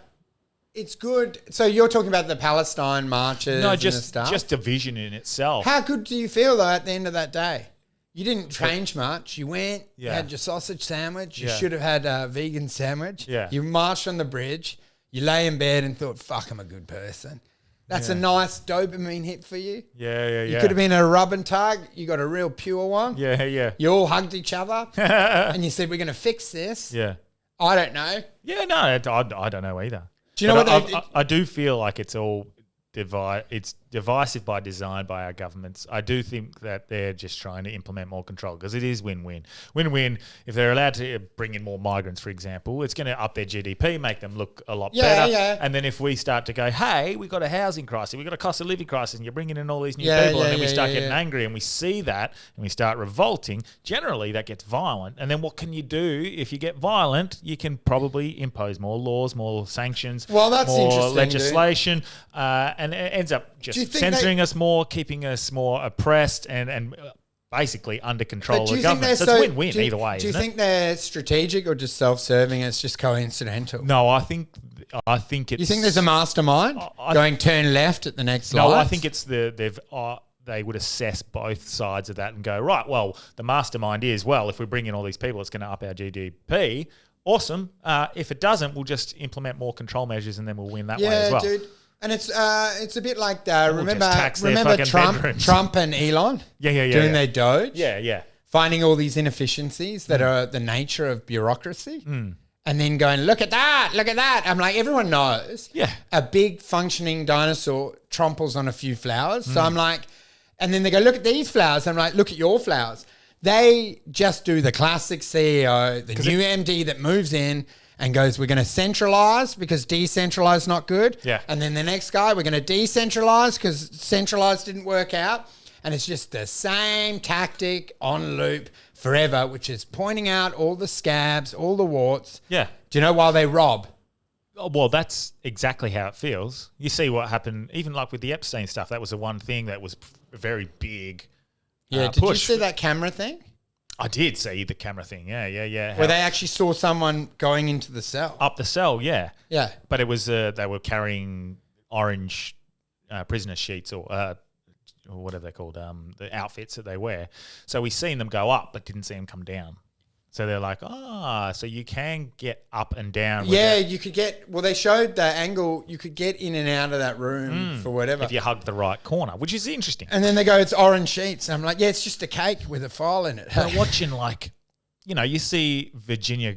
it's good. So you're talking about the Palestine marches and stuff? just division in itself. How good do you feel though at the end of that day? You didn't change much. You went, you had your sausage sandwich. You should have had a vegan sandwich. Yeah. You marched on the bridge. You lay in bed and thought, fuck, I'm a good person. That's a nice dopamine hit for you. Yeah. You could have been a rub and tug. You got a real pure one. Yeah. You all hugged each other and you said, we're going to fix this. Yeah. I don't know. Yeah, no, I don't know either. Do you know what I do feel like it's all it's divisive by design by our governments. I do think that they're just trying to implement more control because it is win-win. Win-win, if they're allowed to bring in more migrants, for example, it's going to up their GDP, make them look a lot better. Yeah. And then if we start to go, hey, we've got a housing crisis, we've got a cost of living crisis, and you're bringing in all these new people, and then we start getting angry and we see that and we start revolting, generally that gets violent. And then what can you do if you get violent? You can probably impose more laws, more sanctions, well, that's more interesting, legislation, and it ends up just censoring us more, keeping us more oppressed and basically under control of the government. So it's win-win either way. Do you think they're strategic or just self-serving? It's just coincidental. No, I think it's. You think there's a mastermind going turn left at the next light? No, I think it's they would assess both sides of that and go, right, well, the mastermind is, well, if we bring in all these people, it's going to up our GDP. Awesome. If it doesn't, we'll just implement more control measures and then we'll win that way as well. Yeah, dude. And it's a bit like remember bedrooms. Trump and Elon doing their Doge? Yeah. Finding all these inefficiencies that are the nature of bureaucracy and then going, look at that. I'm like, everyone knows a big functioning dinosaur tramples on a few flowers. So I'm like, and then they go, look at these flowers. I'm like, look at your flowers. They just do the classic CEO, the new MD that moves in and goes, we're going to centralize because decentralize is not good. Yeah. And then the next guy, we're going to decentralize because centralize didn't work out. And it's just the same tactic on loop forever, which is pointing out all the scabs, all the warts. Yeah. Do you know while they rob? Oh, well, that's exactly how it feels. You see what happened, even like with the Epstein stuff. That was the one thing that was a very big did push. you see that camera thing? I did see the camera thing, yeah. Where they actually saw someone going into the cell. Up the cell, yeah. Yeah. But it was, they were carrying orange prisoner sheets or whatever they're called, the outfits that they wear. So we seen them go up, but didn't see them come down. So they're like, so you can get up and down. You could they showed the angle, you could get in and out of that room for whatever. If you hug the right corner, which is interesting. And then they go, it's orange sheets. And I'm like, it's just a cake with a file in it. But watching you see Virginia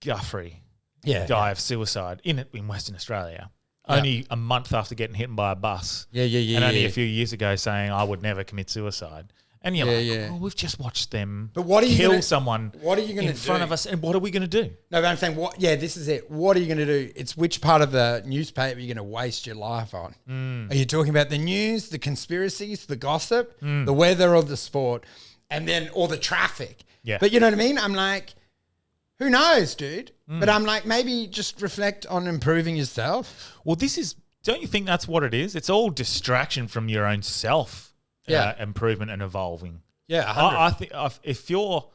Guthrie die of suicide in Western Australia. Only a month after getting hit by a bus. Yeah. And only a few years ago saying, I would never commit suicide. And you're well, we've just watched them kill someone in front of us, and what are we going to do? No, but I'm saying, this is it. What are you going to do? It's which part of the newspaper you're going to waste your life on. Are you talking about the news, the conspiracies, the gossip, the weather or the sport, and then or the traffic? Yeah. But you know what I mean? I'm like, Who knows, dude? But I'm like, maybe just reflect on improving yourself. Well, don't you think that's what it is? It's all distraction from your own self improvement and evolving. Yeah, I think if you're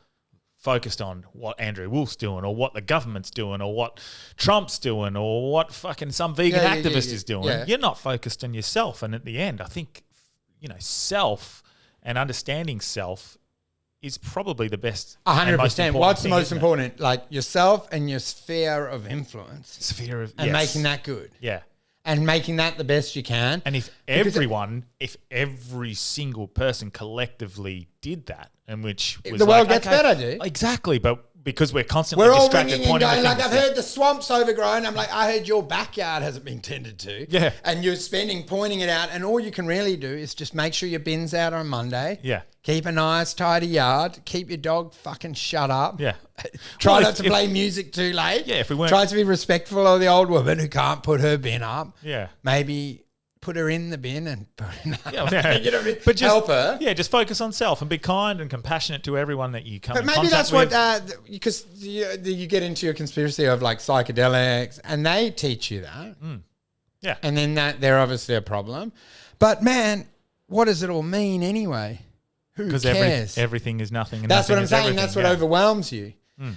focused on what Andrew Wolfe's doing or what the government's doing or what Trump's doing or what fucking some vegan activist is doing, you're not focused on yourself. And at the end, I think, self and understanding self is probably the best. 100%. What's the most important? Like yourself and your sphere of influence. And making that good. Yeah. And making that the best you can. And if every single person collectively did that, and which was the world gets better, dude. Exactly, but because we're constantly all distracted, ringing and pointing going the like, I've fingers. heard the swamp's overgrown. I'm like, I heard your backyard hasn't been tended to. Yeah. And you're pointing it out, and all you can really do is just make sure your bin's out on Monday. Yeah. Keep a nice, tidy yard. Keep your dog fucking shut up. Yeah. Try not to play music too late. Yeah, if we weren't- Try to be respectful of the old woman who can't put her bin up. Yeah. Maybe put her in the bin and put her in Yeah, you know what I mean? but just, help her. Yeah, just focus on self and be kind and compassionate to everyone that you come But in maybe contact that's with. what, because you get into your conspiracy of like psychedelics and they teach you that. Yeah. And then they're obviously a problem. But man, what does it all mean anyway? Who cares? Everything is nothing. And That's nothing what I'm is saying. everything. That's what Yeah. overwhelms you.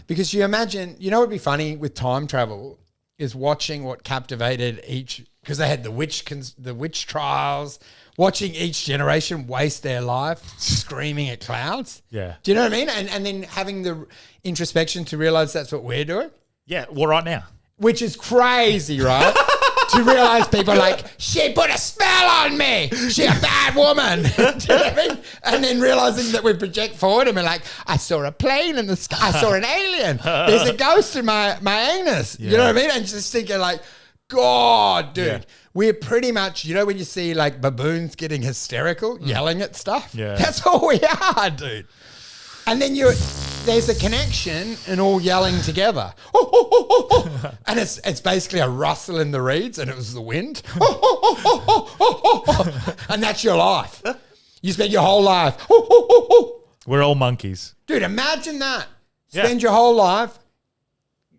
Because you imagine, what would be funny with time travel is watching what captivated each, because they had the witch trials, watching each generation waste their life screaming at clouds. Yeah. Do you know what I mean? And then having the introspection to realize that's what we're doing, Yeah, well, right now. which is crazy, right? To realize people are like, she put a spell on me. She a bad woman. Do you know what I mean? And then realizing that we project forward and we're like, I saw a plane in the sky. I saw an alien. There's a ghost in my anus. You know what I mean? And just thinking like, God, dude. Yeah. We're pretty much, when you see like baboons getting hysterical, yelling at stuff? Yeah. That's all we are, dude. And then there's a connection and all yelling together. And it's basically a rustle in the reeds and it was the wind. And that's your life. You spend your whole life. We're all monkeys. Dude, imagine that. Yeah. Spend your whole life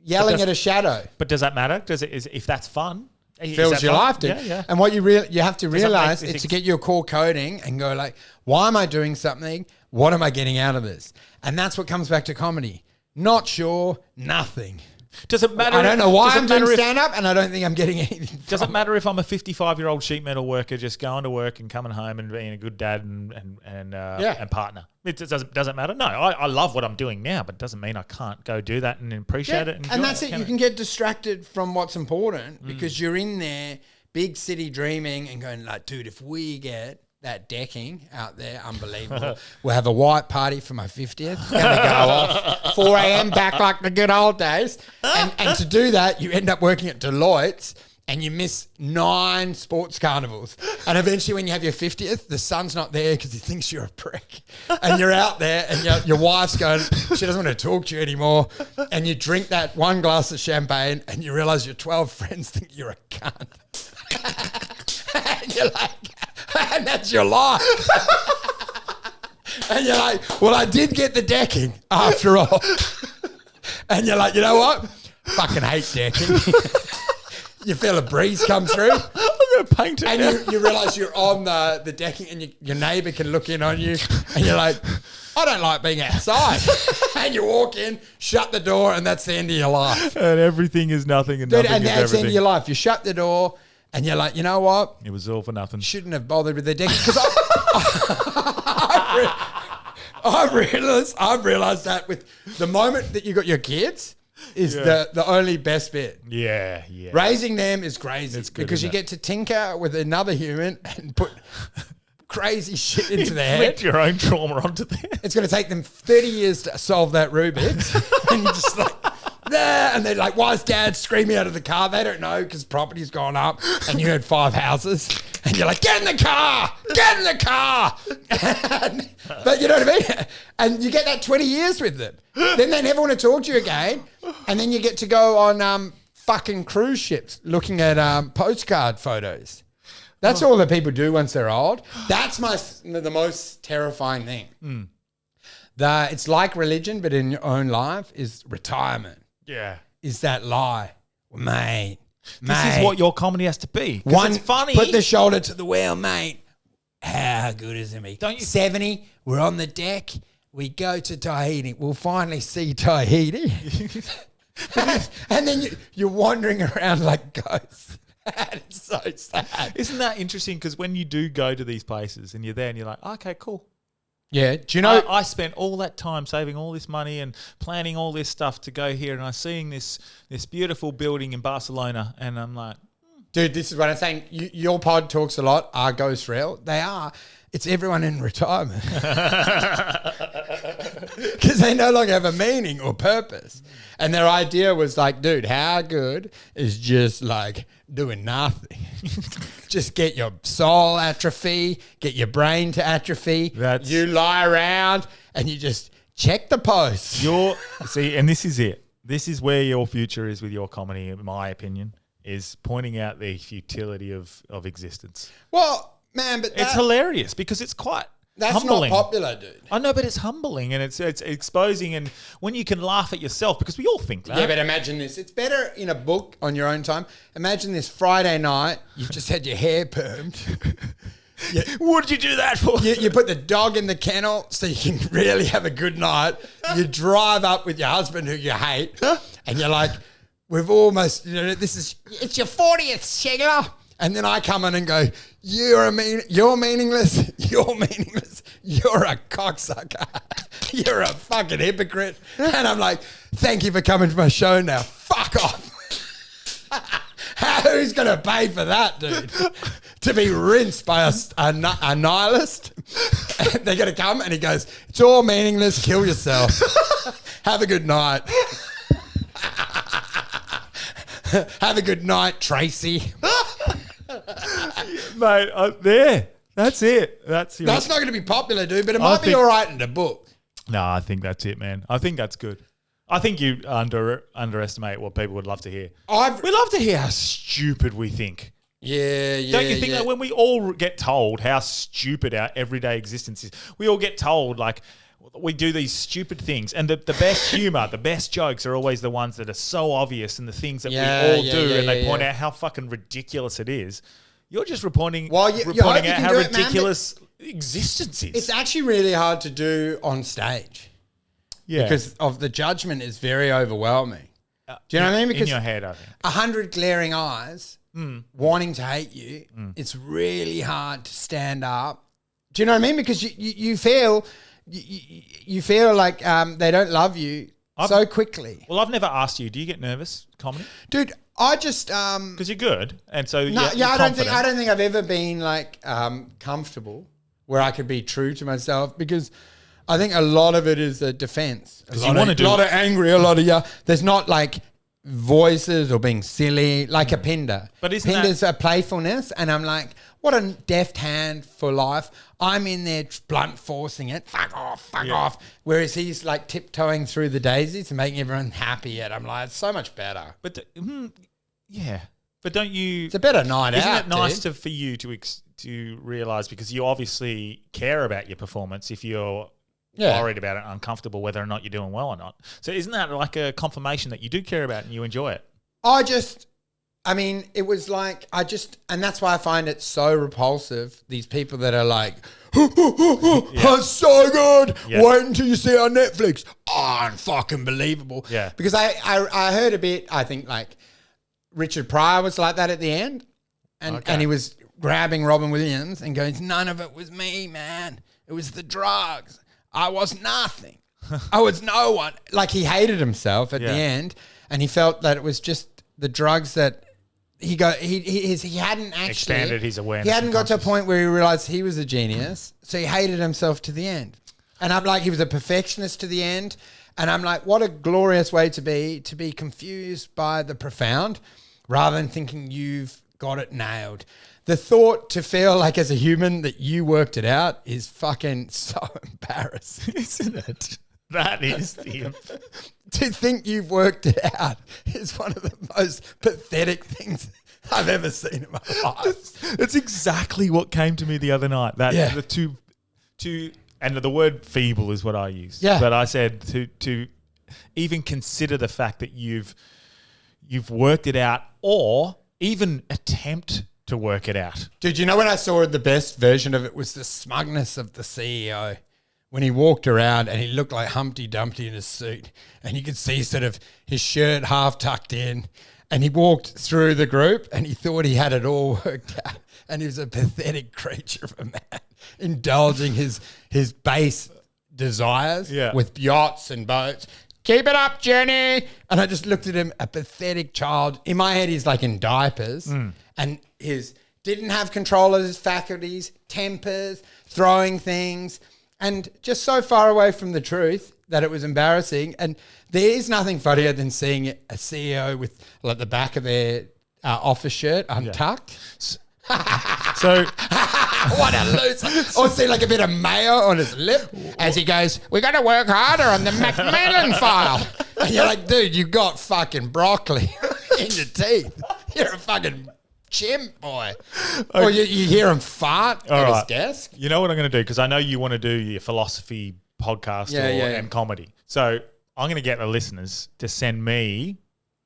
yelling at a shadow. But does that matter? If that's fun? Is Fills that your fun? life, dude. Yeah, yeah. And what you have to realize make is to get your core coding and go like, why am I doing something? What am I getting out of this? And that's what comes back to comedy. Not sure, nothing. Does it matter? I don't know why does it I'm doing matter if- stand-up and I don't think I'm getting anything Does from it matter if I'm a 55-year-old sheet metal worker just going to work and coming home and being a good dad and partner? It doesn't matter. No, I love what I'm doing now, but it doesn't mean I can't go do that and appreciate it. And that's it. You can get distracted from what's important because you're in there, big city dreaming and going like, dude, if we get that decking out there, unbelievable. We'll have a white party for my 50th. Gonna go off 4 a.m. back like the good old days. And to do that, you end up working at Deloitte's and you miss 9 sports carnivals. And eventually when you have your 50th, the son's not there because he thinks you're a prick. And you're out there and your wife's going, she doesn't want to talk to you anymore. And you drink that 1 glass of champagne and you realize your 12 friends think you're a cunt. And you're like, and that's your life. And you're like, well, I did get the decking after all. And you're like, you know what? Fucking hate decking. You feel a breeze come through. I'm going to paint it And now. you realise you're on the decking and your neighbour can look in on you. And you're like, I don't like being outside. And you walk in, shut the door, and that's the end of your life. And everything is nothing and Dude, nothing and is that's the everything. end of your life. You shut the door and you're like, you know what? It was all for nothing. Shouldn't have bothered with the decking. Because I've realised that with the moment that you got your kids is the only best bit. Yeah, yeah. Raising them is crazy It's good, because you isn't it? get to tinker with another human and put crazy shit into their Inflict head. your own trauma onto them. It's going to take them 30 years to solve that Rubik's. And you're just like, there. And they're like, why is dad screaming out of the car? They don't know because property's gone up and you had 5 houses. And you're like, get in the car! Get in the car! But you know what I mean? And you get that 20 years with them. Then they never want to talk to you again. And then you get to go on fucking cruise ships looking at postcard photos. That's all that people do once they're old. That's the most terrifying thing. It's like religion, but in your own life is retirement. Yeah. Is that lie. Well, mate. This is what your comedy has to be. 'Cause it's funny. Put the shoulder to the wheel, mate. How good is it, me? Don't you- 70, we're on the deck. We go to Tahiti. We'll finally see Tahiti. And then you're wandering around like ghosts. It's so sad. Isn't that interesting? Because when you do go to these places and you're there and you're like, okay, cool. Yeah. Do you know? I spent all that time saving all this money and planning all this stuff to go here, and I'm seeing this beautiful building in Barcelona, and I'm like, Dude, this is what I'm saying. Your pod talks a lot. Are ghosts real? They are. It's everyone in retirement. Because they no longer have a meaning or purpose. And their idea was like, dude, how good is just like doing nothing? Just get your soul atrophy, get your brain to atrophy. You lie around and you just check the posts. See, and this is it. This is where your future is with your comedy, in my opinion, is pointing out the futility of existence. Well, man, but it's hilarious because it's quite that's humbling. Not popular, dude. I know, but it's humbling and it's exposing, and when you can laugh at yourself, because we all think that. Yeah, but imagine this. It's better in a book on your own time. Imagine this Friday night, you've just had your hair permed. What did you do that for? You put the dog in the kennel so you can really have a good night. You drive up with your husband who you hate, and you're like, we've almost, it's your 40th, Shegler. And then I come in and go, you're meaningless, you're meaningless, you're a cocksucker, you're a fucking hypocrite. And I'm like, thank you for coming to my show now. Fuck off. Who's going to pay for that, dude? To be rinsed by a nihilist? They're going to come and he goes, it's all meaningless, kill yourself. Have a good night. Have a good night, Tracy. Mate, there. That's it. That's not going to be popular, dude, but it might be all right in the book. No, I think that's it, man. I think that's good. I think you underestimate what people would love to hear. We love to hear how stupid we think. Yeah. Don't you think that when we all get told how stupid our everyday existence is, we all get told, like, we do these stupid things, and the best humor, the best jokes are always the ones that are so obvious, and the things that we all do, and they point out how fucking ridiculous it is. You're just reporting out how ridiculous existence is. It's actually really hard to do on stage. Yeah. Because of the judgment is very overwhelming. Do you know what I mean? Because in your head, I think. 100 glaring eyes wanting to hate you, it's really hard to stand up. Do you know what I mean? Because you feel... You feel like they don't love you so quickly. Well, I've never asked you. Do you get nervous comedy, dude? I just because you're good, and so I don't think I've ever been like comfortable where I could be true to myself, because I think a lot of it is a defense. A lot of angry, a lot of there's not like voices or being silly like a Pinder. But Pinder's a playfulness, and I'm like, what a deft hand for life. I'm in there blunt forcing it. Fuck off. Whereas he's like tiptoeing through the daisies and making everyone happy. Yet I'm like, it's so much better. But but don't you? It's a better night out. Isn't it nice for you to realize, because you obviously care about your performance if you're worried about it, uncomfortable whether or not you're doing well or not. So isn't that like a confirmation that you do care about and you enjoy it? It was like, and that's why I find it so repulsive, these people that are like, it's so good, wait until you see it on Netflix. Fucking believable. Yeah. Because I heard a bit, I think like Richard Pryor was like that at the end, and he was grabbing Robin Williams and going, none of it was me, man. It was the drugs. I was nothing. I was no one. Like, he hated himself at the end, and he felt that it was just the drugs that he hadn't actually expanded his awareness. He hadn't got to a point where he realized he was a genius, so he hated himself to the end. And I'm like, he was a perfectionist to the end. And I'm like, what a glorious way to be confused by the profound rather than thinking you've got it nailed. The thought to feel like as a human that you worked it out is fucking so embarrassing, isn't it? That is the... To think you've worked it out is one of the most pathetic things I've ever seen in my life. It's exactly what came to me the other night. The two And the word feeble is what I used. Yeah. But I said to even consider the fact that you've worked it out or even attempt to work it out. Dude, you know when I saw the best version of it was the smugness of the CEO when he walked around and he looked like Humpty Dumpty in his suit and you could see sort of his shirt half tucked in and he walked through the group and he thought he had it all worked out and he was a pathetic creature of a man indulging his base desires with yachts and boats. Keep it up, Jenny. And I just looked at him, a pathetic child. In my head, he's like in diapers and didn't have control of his faculties, tempers, throwing things, and just so far away from the truth that it was embarrassing. And there is nothing funnier than seeing a CEO with like the back of their office shirt untucked. So what a loser. Or see like a bit of mayo on his lip as he goes, we got to work harder on the Macmillan file. And you're like, dude, you got fucking broccoli in your teeth. You're a fucking chimp, boy. Or you hear him fart at his desk. You know what I'm going to do? Because I know you want to do your philosophy podcast and comedy. So I'm going to get the listeners to send me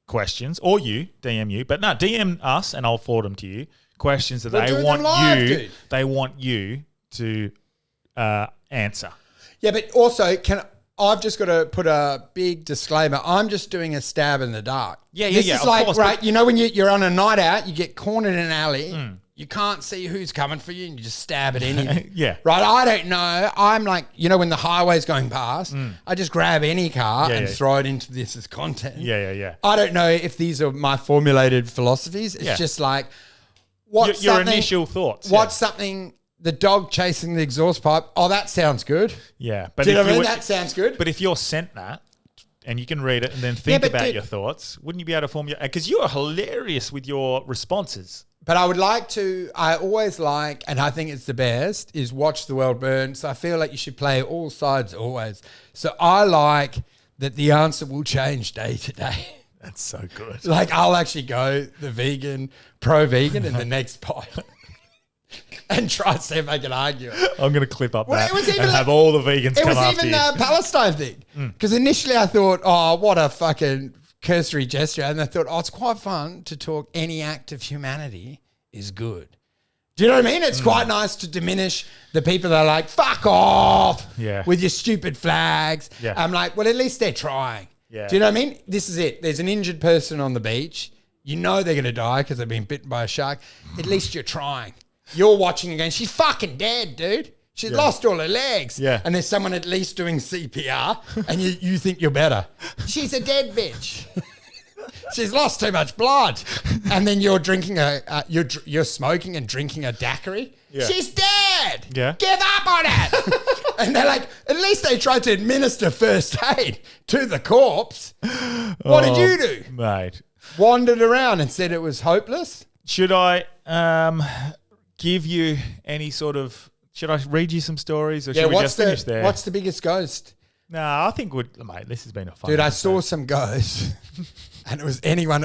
questions or you, DM you. But no, DM us and I'll forward them to you. Questions that they want you to answer. Yeah, but also I've just got to put a big disclaimer. I'm just doing a stab in the dark. This is like, course, right, you know when you're on a night out, you get cornered in an alley, you can't see who's coming for you and you just stab at anything. Right, I don't know. I'm like, you know when the highway's going past, I just grab any car and throw it into this as content. I don't know if these are my formulated philosophies. It's just like, your initial thoughts. What's something, the dog chasing the exhaust pipe? Oh, that sounds good. Yeah. But do you know what I mean? That sounds good. But if you're sent that and you can read it and then think about your thoughts, wouldn't you be able to form your... Because you are hilarious with your responses. But I always like, and I think it's the best, is watch the world burn. So I feel like you should play all sides always. So I like that the answer will change day to day. That's so good. Like I'll actually go the vegan, pro-vegan in the next pod and try to see if I can argue it. I'm going to clip up that and have all the vegans come after you. It was even the Palestine thing. Because initially I thought, oh, what a fucking cursory gesture. And I thought, oh, it's quite fun to talk any act of humanity is good. Do you know what I mean? It's quite nice to diminish the people that are like, fuck off with your stupid flags. I'm like, well, at least they're trying. Yeah. Do you know what I mean? This is it. There's an injured person on the beach. You know they're going to die because they've been bitten by a shark. At least you're trying. You're watching again. She's fucking dead, dude. She's lost all her legs. Yeah. And there's someone at least doing CPR and you think you're better. She's a dead bitch. She's lost too much blood. And then you're drinking you're smoking and drinking a daiquiri. Yeah. She's dead. Yeah. Give up on it. And they're like, at least they tried to administer first aid to the corpse. What did you do? Mate. Wandered around and said it was hopeless? Should I give you any sort of... Should I read you some stories or should we just finish there? What's the biggest ghost? No, I think mate, this has been a fun Dude, episode. I saw some ghosts and it was anyone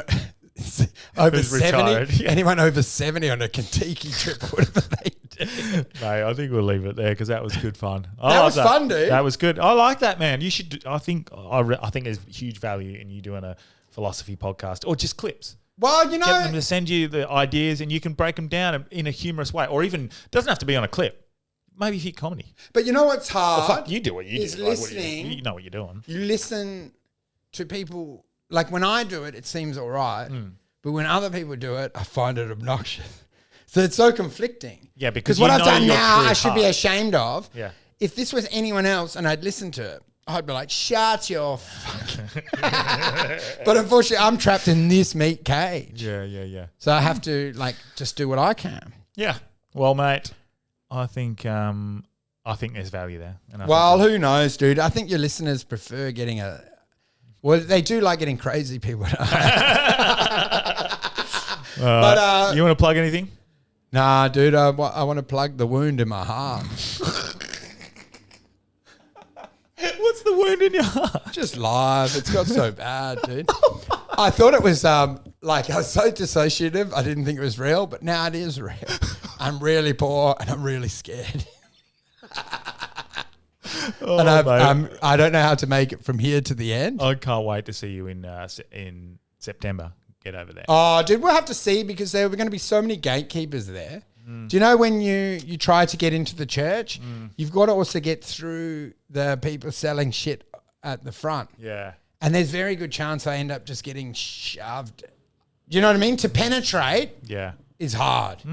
over 70. Anyone over 70 on a Kentucky trip or whatever they did. Mate, I think we'll leave it there because that was good fun. That was fun, dude. That was good. I like that, man. You should. I think there's huge value in you doing a philosophy podcast or just clips. Well, you know, get them to send you the ideas and you can break them down in a humorous way, or even doesn't have to be on a clip. Maybe hit comedy. But you know what's hard? Well, fuck, you do what you do. Listening. You know what you're doing. You listen to people. Like when I do it, it seems all right. But when other people do it, I find it obnoxious. So it's so conflicting. Yeah, because what I've done now, I should be ashamed of. Yeah. If this was anyone else and I'd listen to it, I'd be like, shut your fucking... But unfortunately, I'm trapped in this meat cage. Yeah. So I have to just do what I can. Yeah. Well, mate, I think there's value there. And who knows, dude? I think your listeners prefer getting well, they do like getting crazy people. But you want to plug anything? Nah, dude. I want to plug the wound in my heart. What's the wound in your heart? Just live. It's got so bad, dude. I thought it was I was so dissociative. I didn't think it was real, but now it is real. I'm really poor and I'm really scared. and mate. I don't know how to make it from here to the end. I can't wait to see you in September. Get over there. Oh, dude, we'll have to see because there were going to be so many gatekeepers there. Do you know when you try to get into the church, you've got to also get through the people selling shit at the front. Yeah. And there's very good chance I end up just getting shoved. Do you know what I mean? To penetrate is hard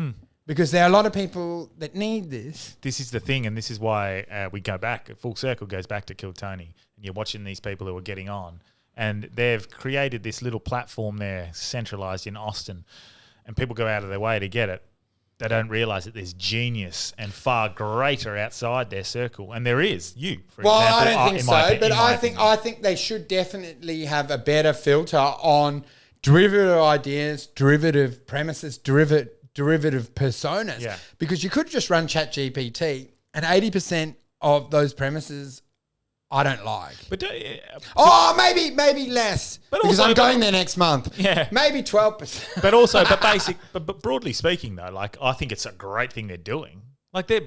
because there are a lot of people that need this. This is the thing, and this is why we go back. Full circle goes back to Kill Tony, and you're watching these people who are getting on, and they've created this little platform there, centralized in Austin, and people go out of their way to get it. They don't realise that there's genius and far greater outside their circle, and there is you. For Well, example, I don't think so, but I think they should definitely have a better filter on derivative ideas, derivative premises, derivative personas. Yeah. Because you could just run ChatGPT, and 80% of those premises I don't like. But Maybe less. But because also- I'm going there next month. Yeah. Maybe 12%. but broadly speaking, though, like I think it's a great thing they're doing. Like they're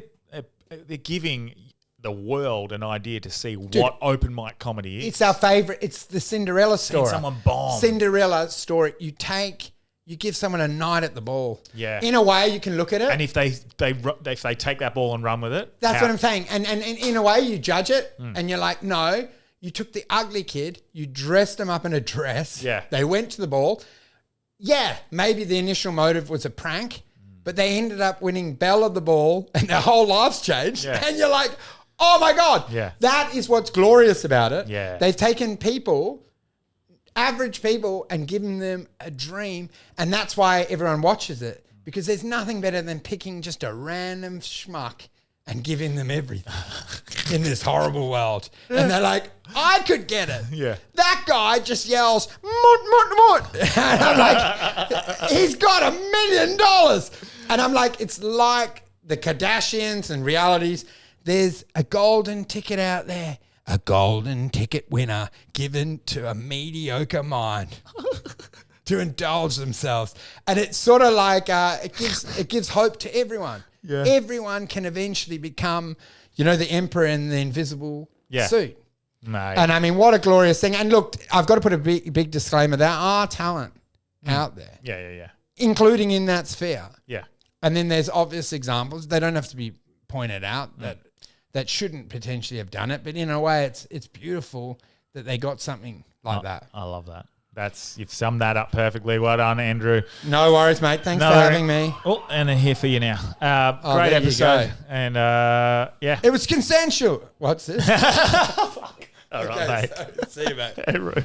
giving the world an idea to see what open mic comedy is. It's our favourite. It's the Cinderella story. someone bomb. Cinderella story. You give someone a night at the ball. Yeah. In a way, you can look at it. And if they take that ball and run with it, That's out. what I'm saying. And in a way, you judge it, and you're like, no, you took the ugly kid, you dressed him up in a dress. Yeah. They went to the ball. Yeah, maybe the initial motive was a prank, but they ended up winning Belle of the Ball, and their whole lives changed. Yeah. And you're like, oh my God. Yeah. That is what's glorious about it. Yeah. They've taken people, average people, and given them a dream, and that's why everyone watches it, because there's nothing better than picking just a random schmuck and giving them everything in this horrible world. And they're like, I could get it. Yeah. That guy just yells, "Mut, mut, mut." And I'm like, he's got $1 million. And I'm like, it's like the Kardashians and realities. There's a golden ticket out there. A golden ticket winner given to a mediocre mind to indulge themselves. And it's sort of like it gives hope to everyone. Yeah. Everyone can eventually become, the emperor in the invisible suit. Mate. And I mean, what a glorious thing. And look, I've got to put a big disclaimer. There are talent out there, yeah. including in that sphere. Yeah. And then there's obvious examples. They don't have to be pointed out that shouldn't potentially have done it. But in a way, it's beautiful that they got something like that. I love that. You've summed that up perfectly. Well done, Andrew. No worries, mate. Thanks for having me. Oh, and they're here for you now. Great there you episode. go. And yeah. It was consensual. What's this? All right, mate. See you, mate. Hey, Roo.